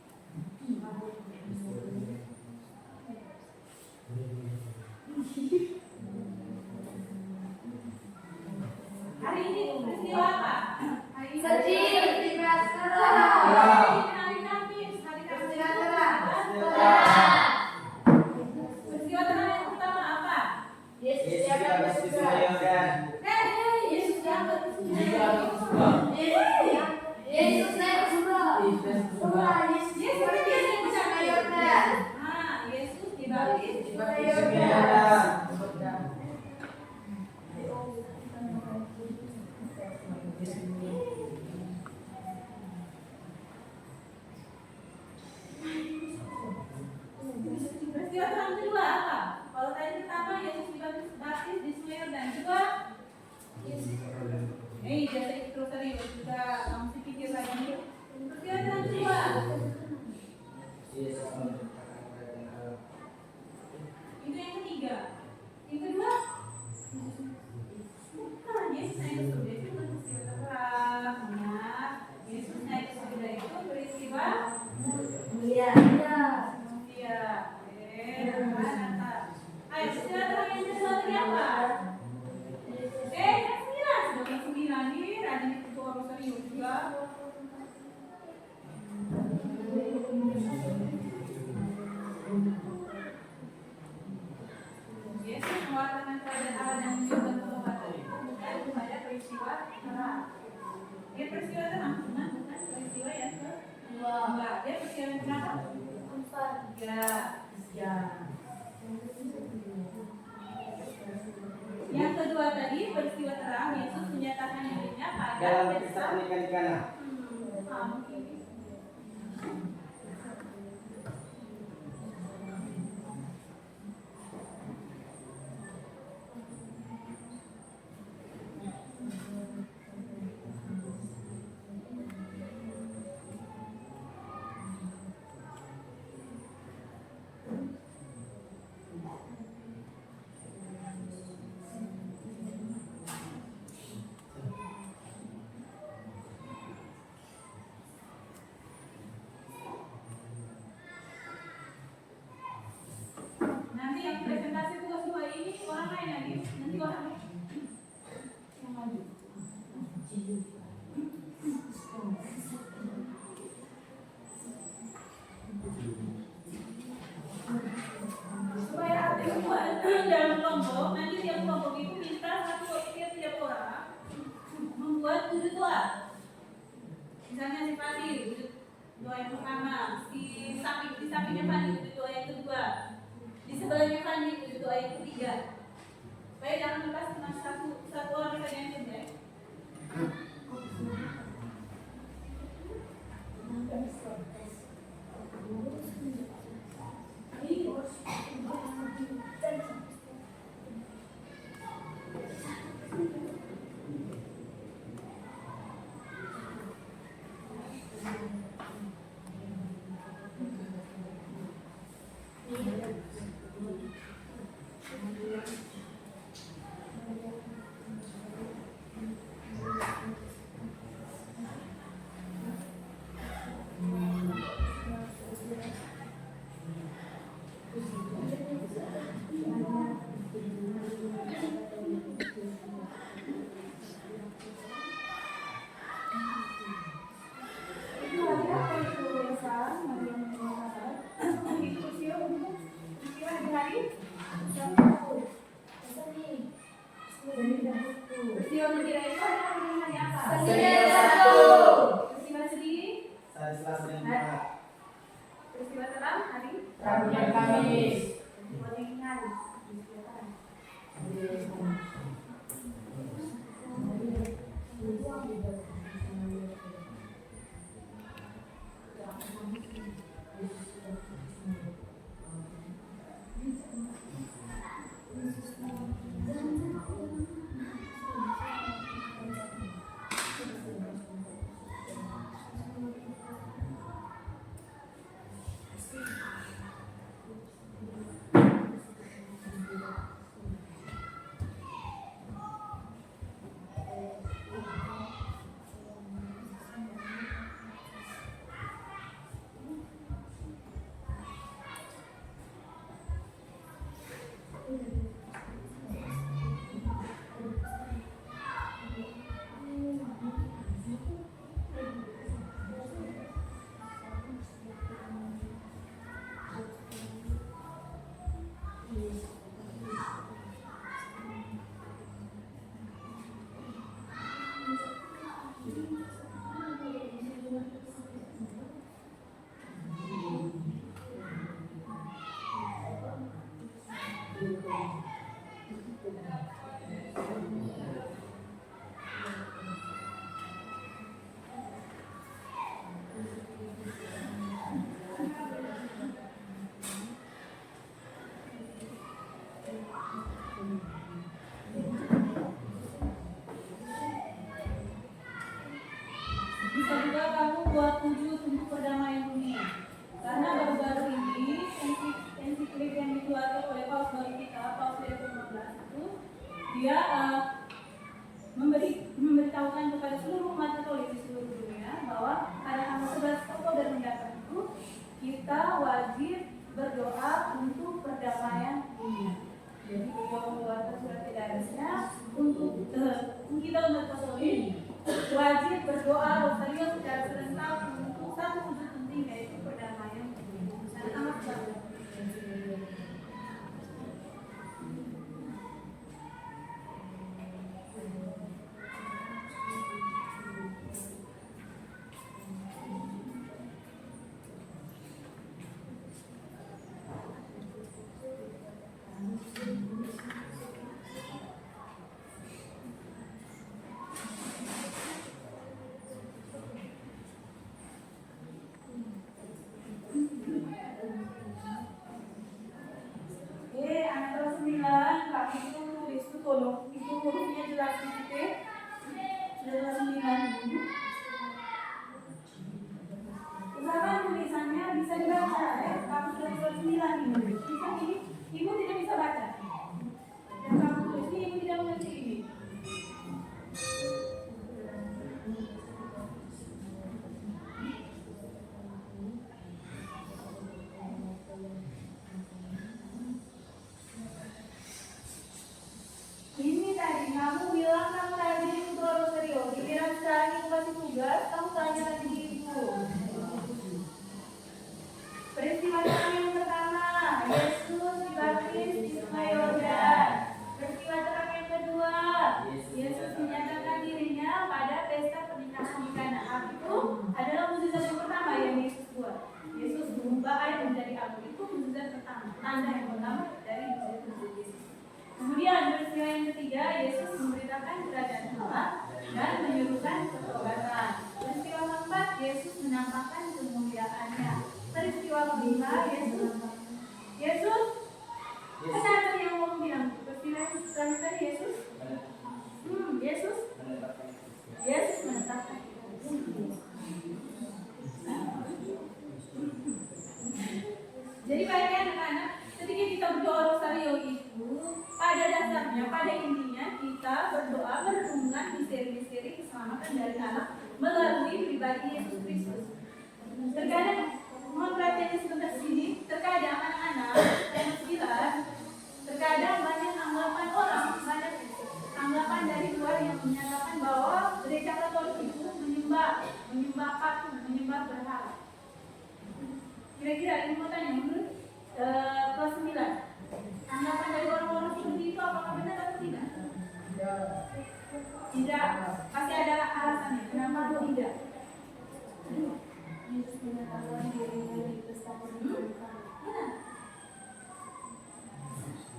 Hari ini peristiwa apa? Hari ini Sedih. hari Kamis, hari Kamis. Peristiwa terang yang pertama apa? Yesus diangkat ke surga. Yesus diangkat ke surga. Yesus naik ke surga. Yesus dibaptis di Yordan. Yesus dibaptis di Yordan. Peristiwa terang kedua apa? Kalau tadi pertama Yesus dibaptis di Sungai Yordan, juga biasa itu terus serius juga kamu pikir lagi. Peristiwa terang kedua. Itu yang ketiga. Yang kedua, bukan Yesus naik ke surga itu bukan peristiwa terang. Ya, Yesus naik ke surga itu peristiwa Iya. Iya. Ayo, peristiwa terang yang kedua tadi apa? Kan 9, sudah 9 nih, rajin itu doa Rosario juga. Yesus mewakilkan kerajaan Allah dan menyebabkan pengobatan. Itu ada peristiwa terang. Dia peristiwa terang, bukan peristiwa yang kedua. Dia peristiwa yang berapa? 3. Yang kedua tadi peristiwa terang, Yesus menyatakan dirinya pada dalam pesta. kisah pernikahan di Kana. Mungkin. Nanti yang presentasi tugas 2 ini orang lain lagi. Nanti orang yang maju. Misalnya si Fandi wujud doa yang pertama, di sampingnya Fandi wujud doa yang kedua, di sebelahnya Fandi wujud doa yang ketiga. Supaya jangan lepas cuma satu orang saja yang jelek. Rabu dan Kamis. Bisa juga kamu buat wujud untuk perdamaian dunia. Karena baru-baru ini ensiklik yang dikeluarkan oleh Paus baru kita, Paus Leo ke-15 itu, dia memberitahukan kepada seluruh umat Katolik di seluruh dunia bahwa pada tanggal 11 Oktober mendatang itu kita wajib berdoa untuk perdamaian dunia. Jadi beliau mengeluarkan surat edarannya untuk kita umat Katolik wajib berdoa rosario secara serentak untuk satu wujud penting, yaitu perdamaian dunia. Pada tanggal 11. Kami itu tulis itu tolong, itu hurufnya jelas gitu ya. Sudah jelas 9 ini. Usahakan tulisannya bisa dibaca ya. Kamu sudah tulis 9 ini. Bisa ini, ibu tidak bisa baca. Dan kamu tulis ini, ibu tidak mengerti ini. Ini tadi kamu bilang kamu kedua, Yesus mengubah air menjadi abu. Itu mukjizat pertama, tanda yang pertama dari mukjizat Yesus. Kemudian peristiwa yang ketiga, Yesus memberitakan kerajaan Allah dan menyuruhkan pertobatan. Peristiwa keempat, Yesus menampakkan kemuliaannya. Peristiwa kelima, Yesus kenapa yang mau bilang? Peristiwa yang tadi Yesus menetapkan. Jadi baiknya anak-anak, ketika kita berdoa rosario itu pada dasarnya, pada intinya kita berdoa merenungkan misteri-misteri keselamatan dari Allah melalui pribadi Yesus Kristus. Terkadang mohon perhatian sebentar sini, terkadang anak-anak yang sekilas, terkadang banyak anggapan orang, banyak anggapan dari luar yang menyatakan bahwa gereja Katolik itu menyembah patung, menyembah berhala. Kira-kira ini mau tanya menurut kelas 9, anggapan dari orang-orang seperti itu apakah benar atau tidak? Tidak, pasti ada alasannya. Kenapa tidak? Yesus menyatakan dirinya ditesahkan.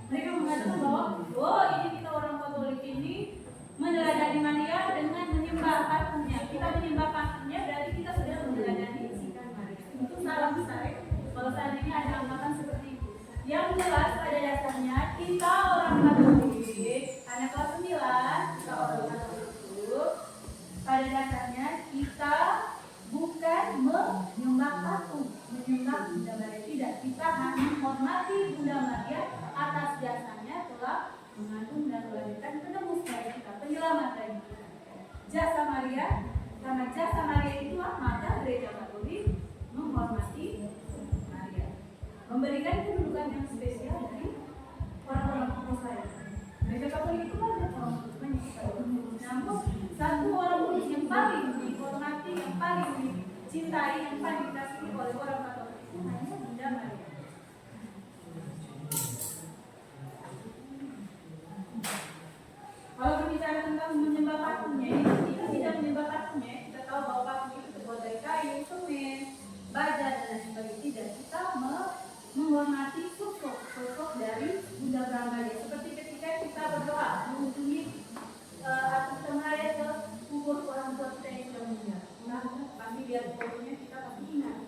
Mereka mengatakan bahwa, oh ini kita orang Katolik ini meneladani Maria dengan menyembah patungnya. Kita menyembah patungnya berarti kita sudah meneladani sikap Maria. Itu salah besar ya. Kalau seandainya ada anggapan seperti itu. Yang jelas pada dasarnya kita orang Katolik, anak kelas 9, kita orang Katolik itu pada dasarnya kita bukan menyembah patung, menyembah Bunda Maria, tidak. Kita hanya menghormati Bunda Maria atas jasanya telah mengandung dan melahirkan penebus dari kita, penyelamat dari kita. Jasa Maria, karena jasa Maria itulah maka gereja Katolik menghormati Maria, memberikan kedudukan yang spesial dari orang-orang kudus lain. Gereja Katolik itu banyak orang kudus sekali. Namun satu orang kudus yang paling dihormati, yang paling dicintai, yang paling dikasihi oleh orang Katolik itu hanya Bunda Maria. Kalau berbicara tentang menyembah patungnya, kita tidak menyembah patungnya. Kita tahu bahwa patung itu terbuat dari kayu, semen, baja dan lain sebagainya. Tidak, kita menghormati sosok dari Bunda Maria. Seperti ketika kita berdoa mengunjungi atau Maria ke kubur orang tua kita yang sudah meninggal. Nah, pasti lihat fotonya kita pasti ingat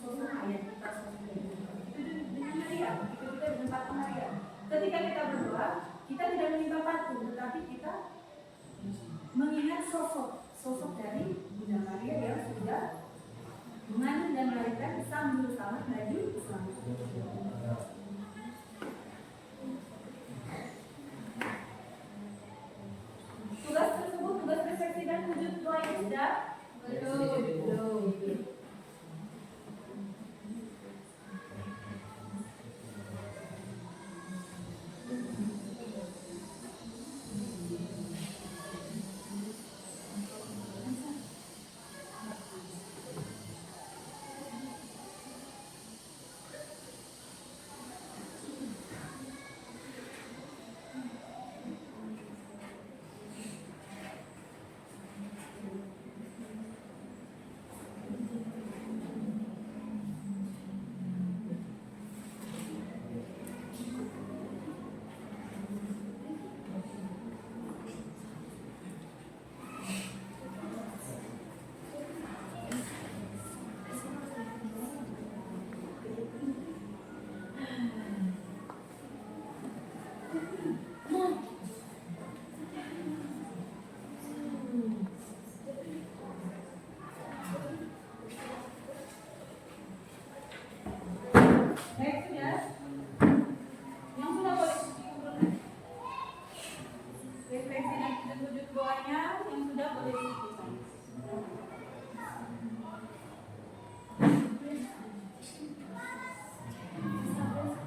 sosok ayah kita sendiri. Itu dengan Maria, itu juga dengan patung Maria. Ketika kita berdoa, kita tidak menyembah patung, tetapi kita mengingat sosok dari Bunda Maria yang sudah mengandung dan melahirkan sang juru selamat bagi Islam. Tugas tersebut, tugas refleksi dan wujud doa yang sudah belum.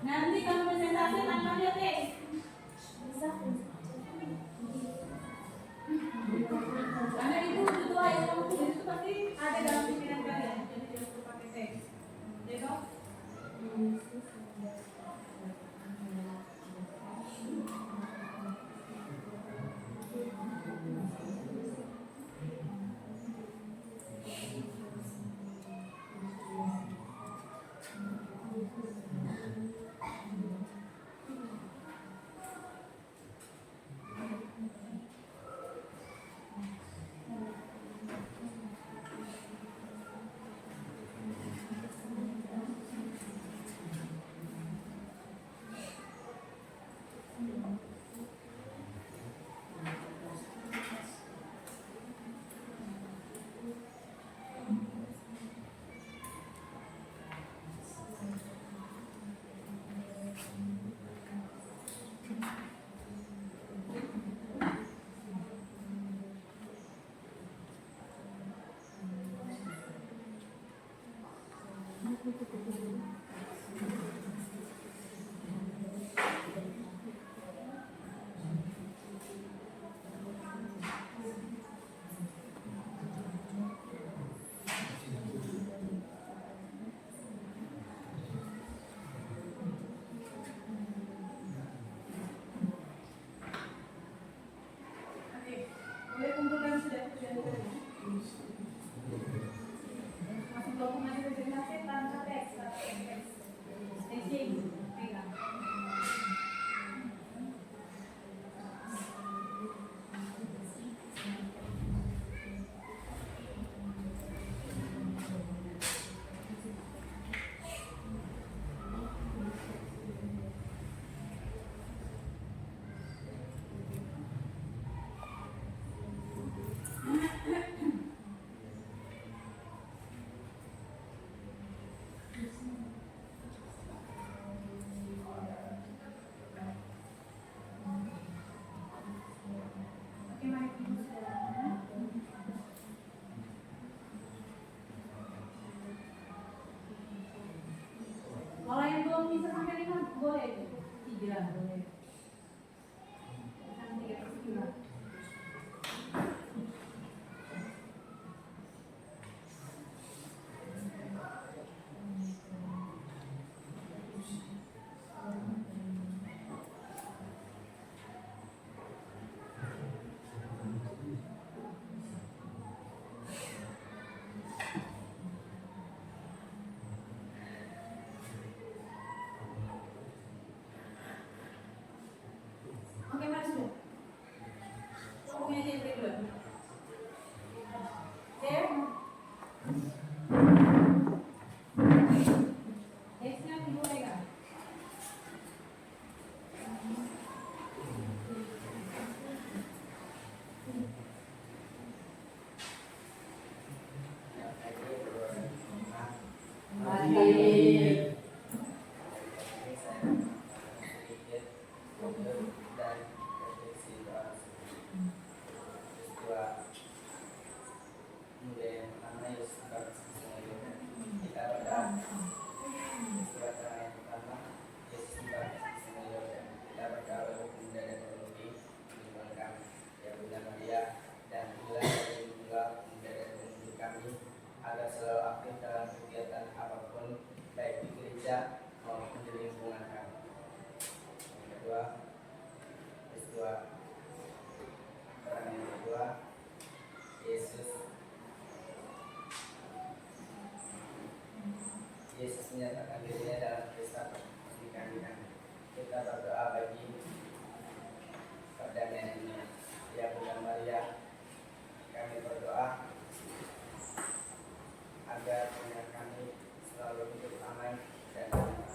Nanti kamu presentasi tangannya deh. Karena itu doa yang kamu tulis itu pasti ada dalam pikiran kalian, jadi tidak perlu pakai teks. Ya toh? Oke, boleh kumpulkan sudah tadi. Masuk dokumen presentasi tanpa teks, staging, pegang. Oke, mari kita sekarang. Kalau yang belum bisa sampai 5 boleh, 3 boleh. Sampai 3 per 9. Oke, mari sudah. Punya aja yang dulu. Oke. Nextnya kedua ya. Agar selalu aktif dalam kegiatan apapun, baik di gereja maupun di lingkungan kami. Yang kedua, peristiwa peran yang kedua, Yesus menyatakan dirinya dalam kisah pernikahan kami. Kita berdoa bagi perdamaiannya. Ya Bunda Maria, kami berdoa agar dunia kami selalu hidup aman dan nyaman.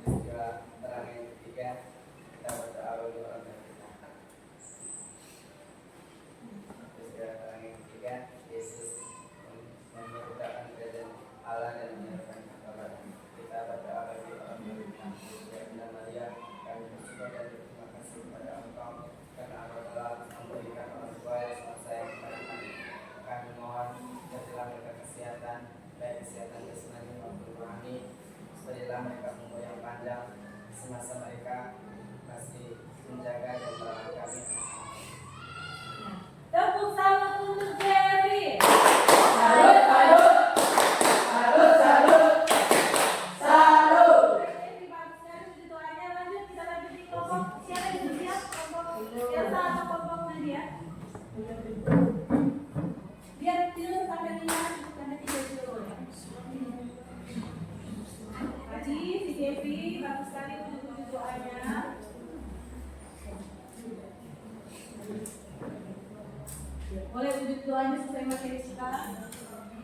Peristiwa terang yang ketiga, kita berdoa bagi orang kita. Peristiwa terang yang ketiga, Yesus menyertakan kerajaan Allah dan menyertakan kabar. Kita berdoa bagi orang kita. Ya Bunda Maria, kami bersyukur dan berterima kasih kepada Engkau karena Engkau telah memberikan orang tua yang sangat sayang kepada kami. Kami mohon berilah mereka kesehatan, baik kesehatan jasmani maupun rohani. Berilah mereka umur yang panjang semasa mereka masih menjaga dan merawat kami. Tepuk tangan untuk Jerry. Salut, salut, salut, salut, salut. Terima kasih untuk doanya. Lanjut, kita lanjut di kelompok. Siapa yang sudah siap? Kelompok Elsa atau kelompok Nadia? Biar tidur sampai 5 sampai 3 dulu ya. Haji, si Devi, bagus sekali untuk doanya. Boleh wujud doanya sesuai materi kita.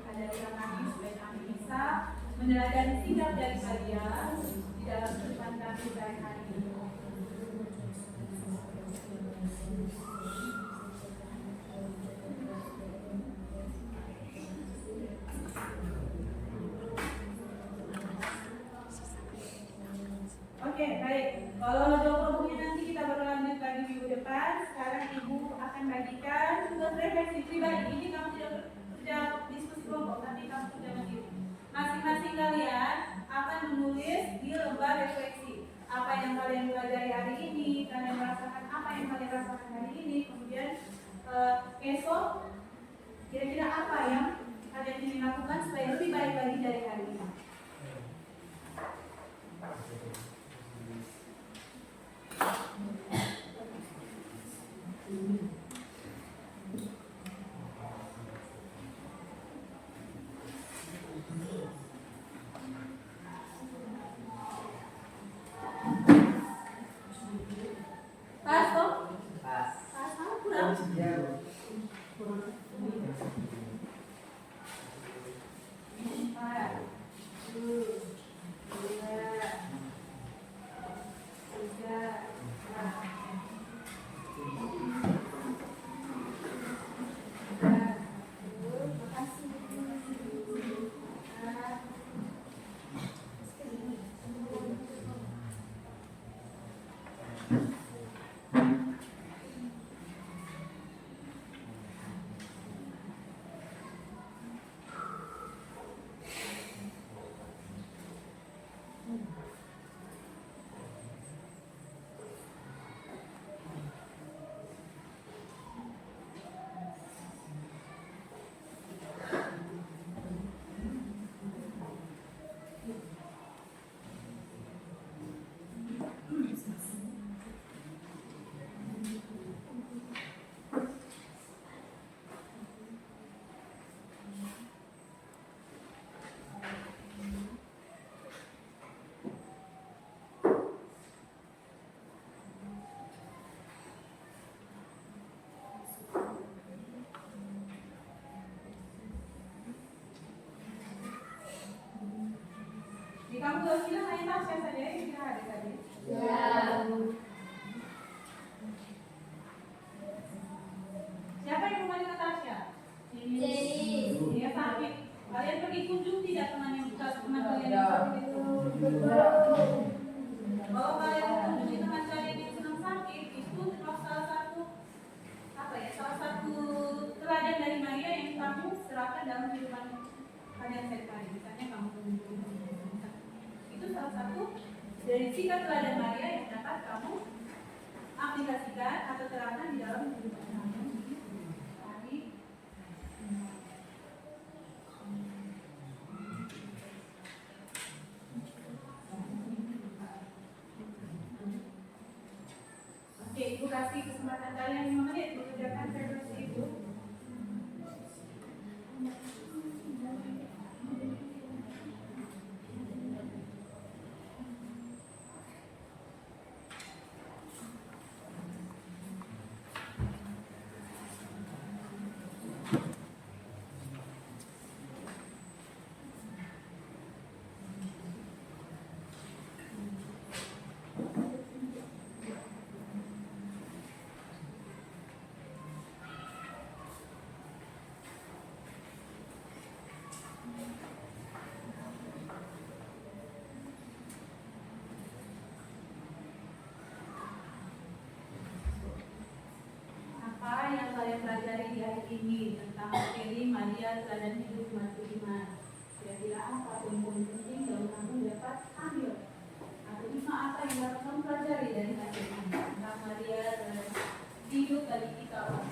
Ada yang kami supaya kami bisa meneladani sikap dari kalian di dalam kehidupan kami sehari-hari. Oke, baik. Kalau kelompoknya nanti kita baru lanjut lagi minggu depan. Sekarang Ibu akan bagikan tugas refleksi pribadi. Ini kamu tidak diskusi kelompok, nanti kamu sudah masing-masing apa yang kalian pelajari hari ini, kalian merasakan apa yang kalian rasakan hari ini, kemudian esok kira-kira apa yang kalian ingin lakukan supaya lebih baik lagi dari hari ini. Pas toh? Pas. Pas sama kurang? Di kamu gak bilang hanya Tasya saja yang bilang ada tadi. Siapa yang kembali ke Tasya? Jenny. Dia sakit. Kalian pergi kunjung tidak teman yang bekas teman kalian yang sakit itu? Kalau kalian kunjungi teman kalian yang sedang sakit itu termasuk salah satu teladan dari Maria yang kamu serahkan dalam kehidupan kalian sehari-hari. Misalnya kamu kunjungi itu salah satu dari sikap teladan Maria yang dapat kamu aplikasikan atau terapkan di dalam kehidupan kamu di hari. Oke, Ibu kasih kesempatan kalian 5 menit mengerjakan versi Ibu. Apa yang kalian pelajari di hari ini tentang materi Maria teladan hidup mati iman? Kira-kira apa poin-poin penting yang kamu dapat ambil? Atau lima apa yang dapat kamu pelajari dari materi ini tentang Maria teladan hidup bagi kita orang?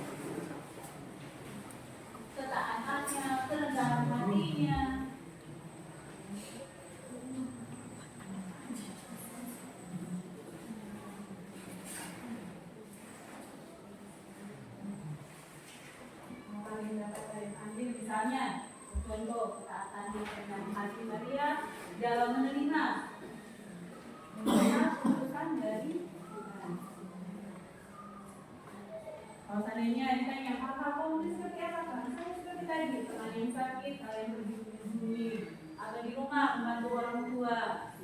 Ketaatannya, kerendahan hatinya. Kalian dapat kalian ambil misalnya contoh ketaatan dan hati Maria dalam menerima keputusan dari Tuhan. Kalau seandainya ditanya apa kamu seperti apa, misalnya seperti tadi teman yang sakit kalian pergi mengunjungi atau di rumah membantu orang tua,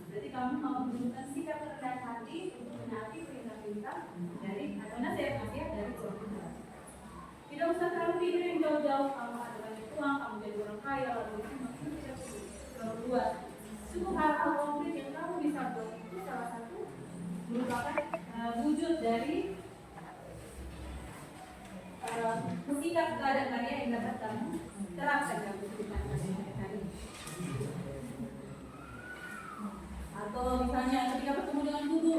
berarti kamu mau menunjukkan sikap kerendahan hati untuk menaati perintah-perintah dari atau nasihat-nasihat dari Tuhan. Tidak usah terlalu pikir yang jauh-jauh, kamu ada banyak uang, kamu jadi orang kaya, lalu itu maksudnya tidak terlalu luas. Cukup hal-hal konkret yang kamu bisa buat itu salah satu merupakan wujud dari sikap teladan Maria yang dapat kamu terapkan dalam kehidupan sehari-hari. Atau misalnya ketika bertemu dengan guru,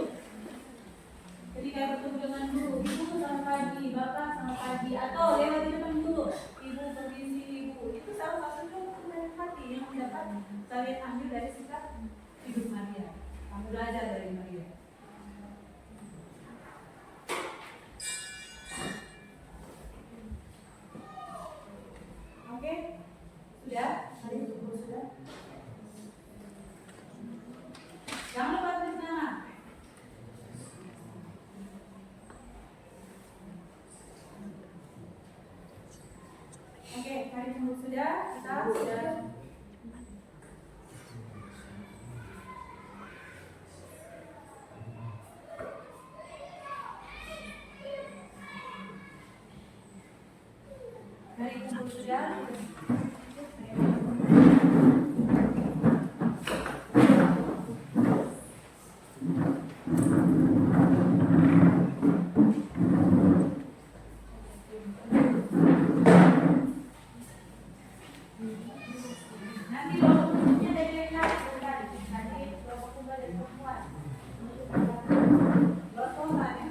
pagi, bapak selamat pagi, atau lewat di depan dulu, ibu permisi ibu. Itu salah satu contoh dari hati yang dapat kalian ambil dari sikap hidup Maria. Kamu belajar dari Maria. Oke, sudah? Hari itu sudah? Jangan lupa tulis nama. Oke, hari itu sudah. Kita sudah. Hari itu sudah. Nanti logonya dari laki-laki, nanti logo tunggal dari perempuan. Buat korban ya.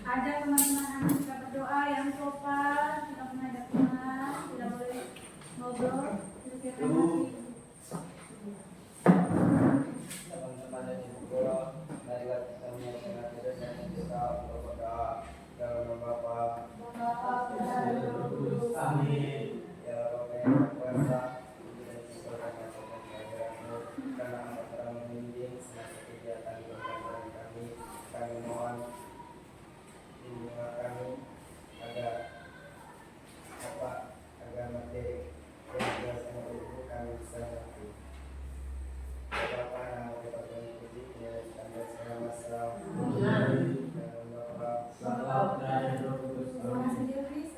Ajak teman-teman anak kita berdoa yang sopan, kita mengajak teman, tidak boleh ngobrol, kita masih Teman-teman dan ibu guru, marilah kita menyiapkan hati dan janji kita untuk berdoa dalam nama Bapa, Amin. ya Bapa yang Maha Kuasa, dan Tuhan yang Maha Kuasa, karena Engkau telah membimbing semasa kegiatan kehidupan kami mohon bimbinglah kami agar materi penjelasan itu kami bisa mengerti. Bapa nama kita berpuji dan tanda selama dalam Bapa Bapa dan Roh Kudus. sendiri.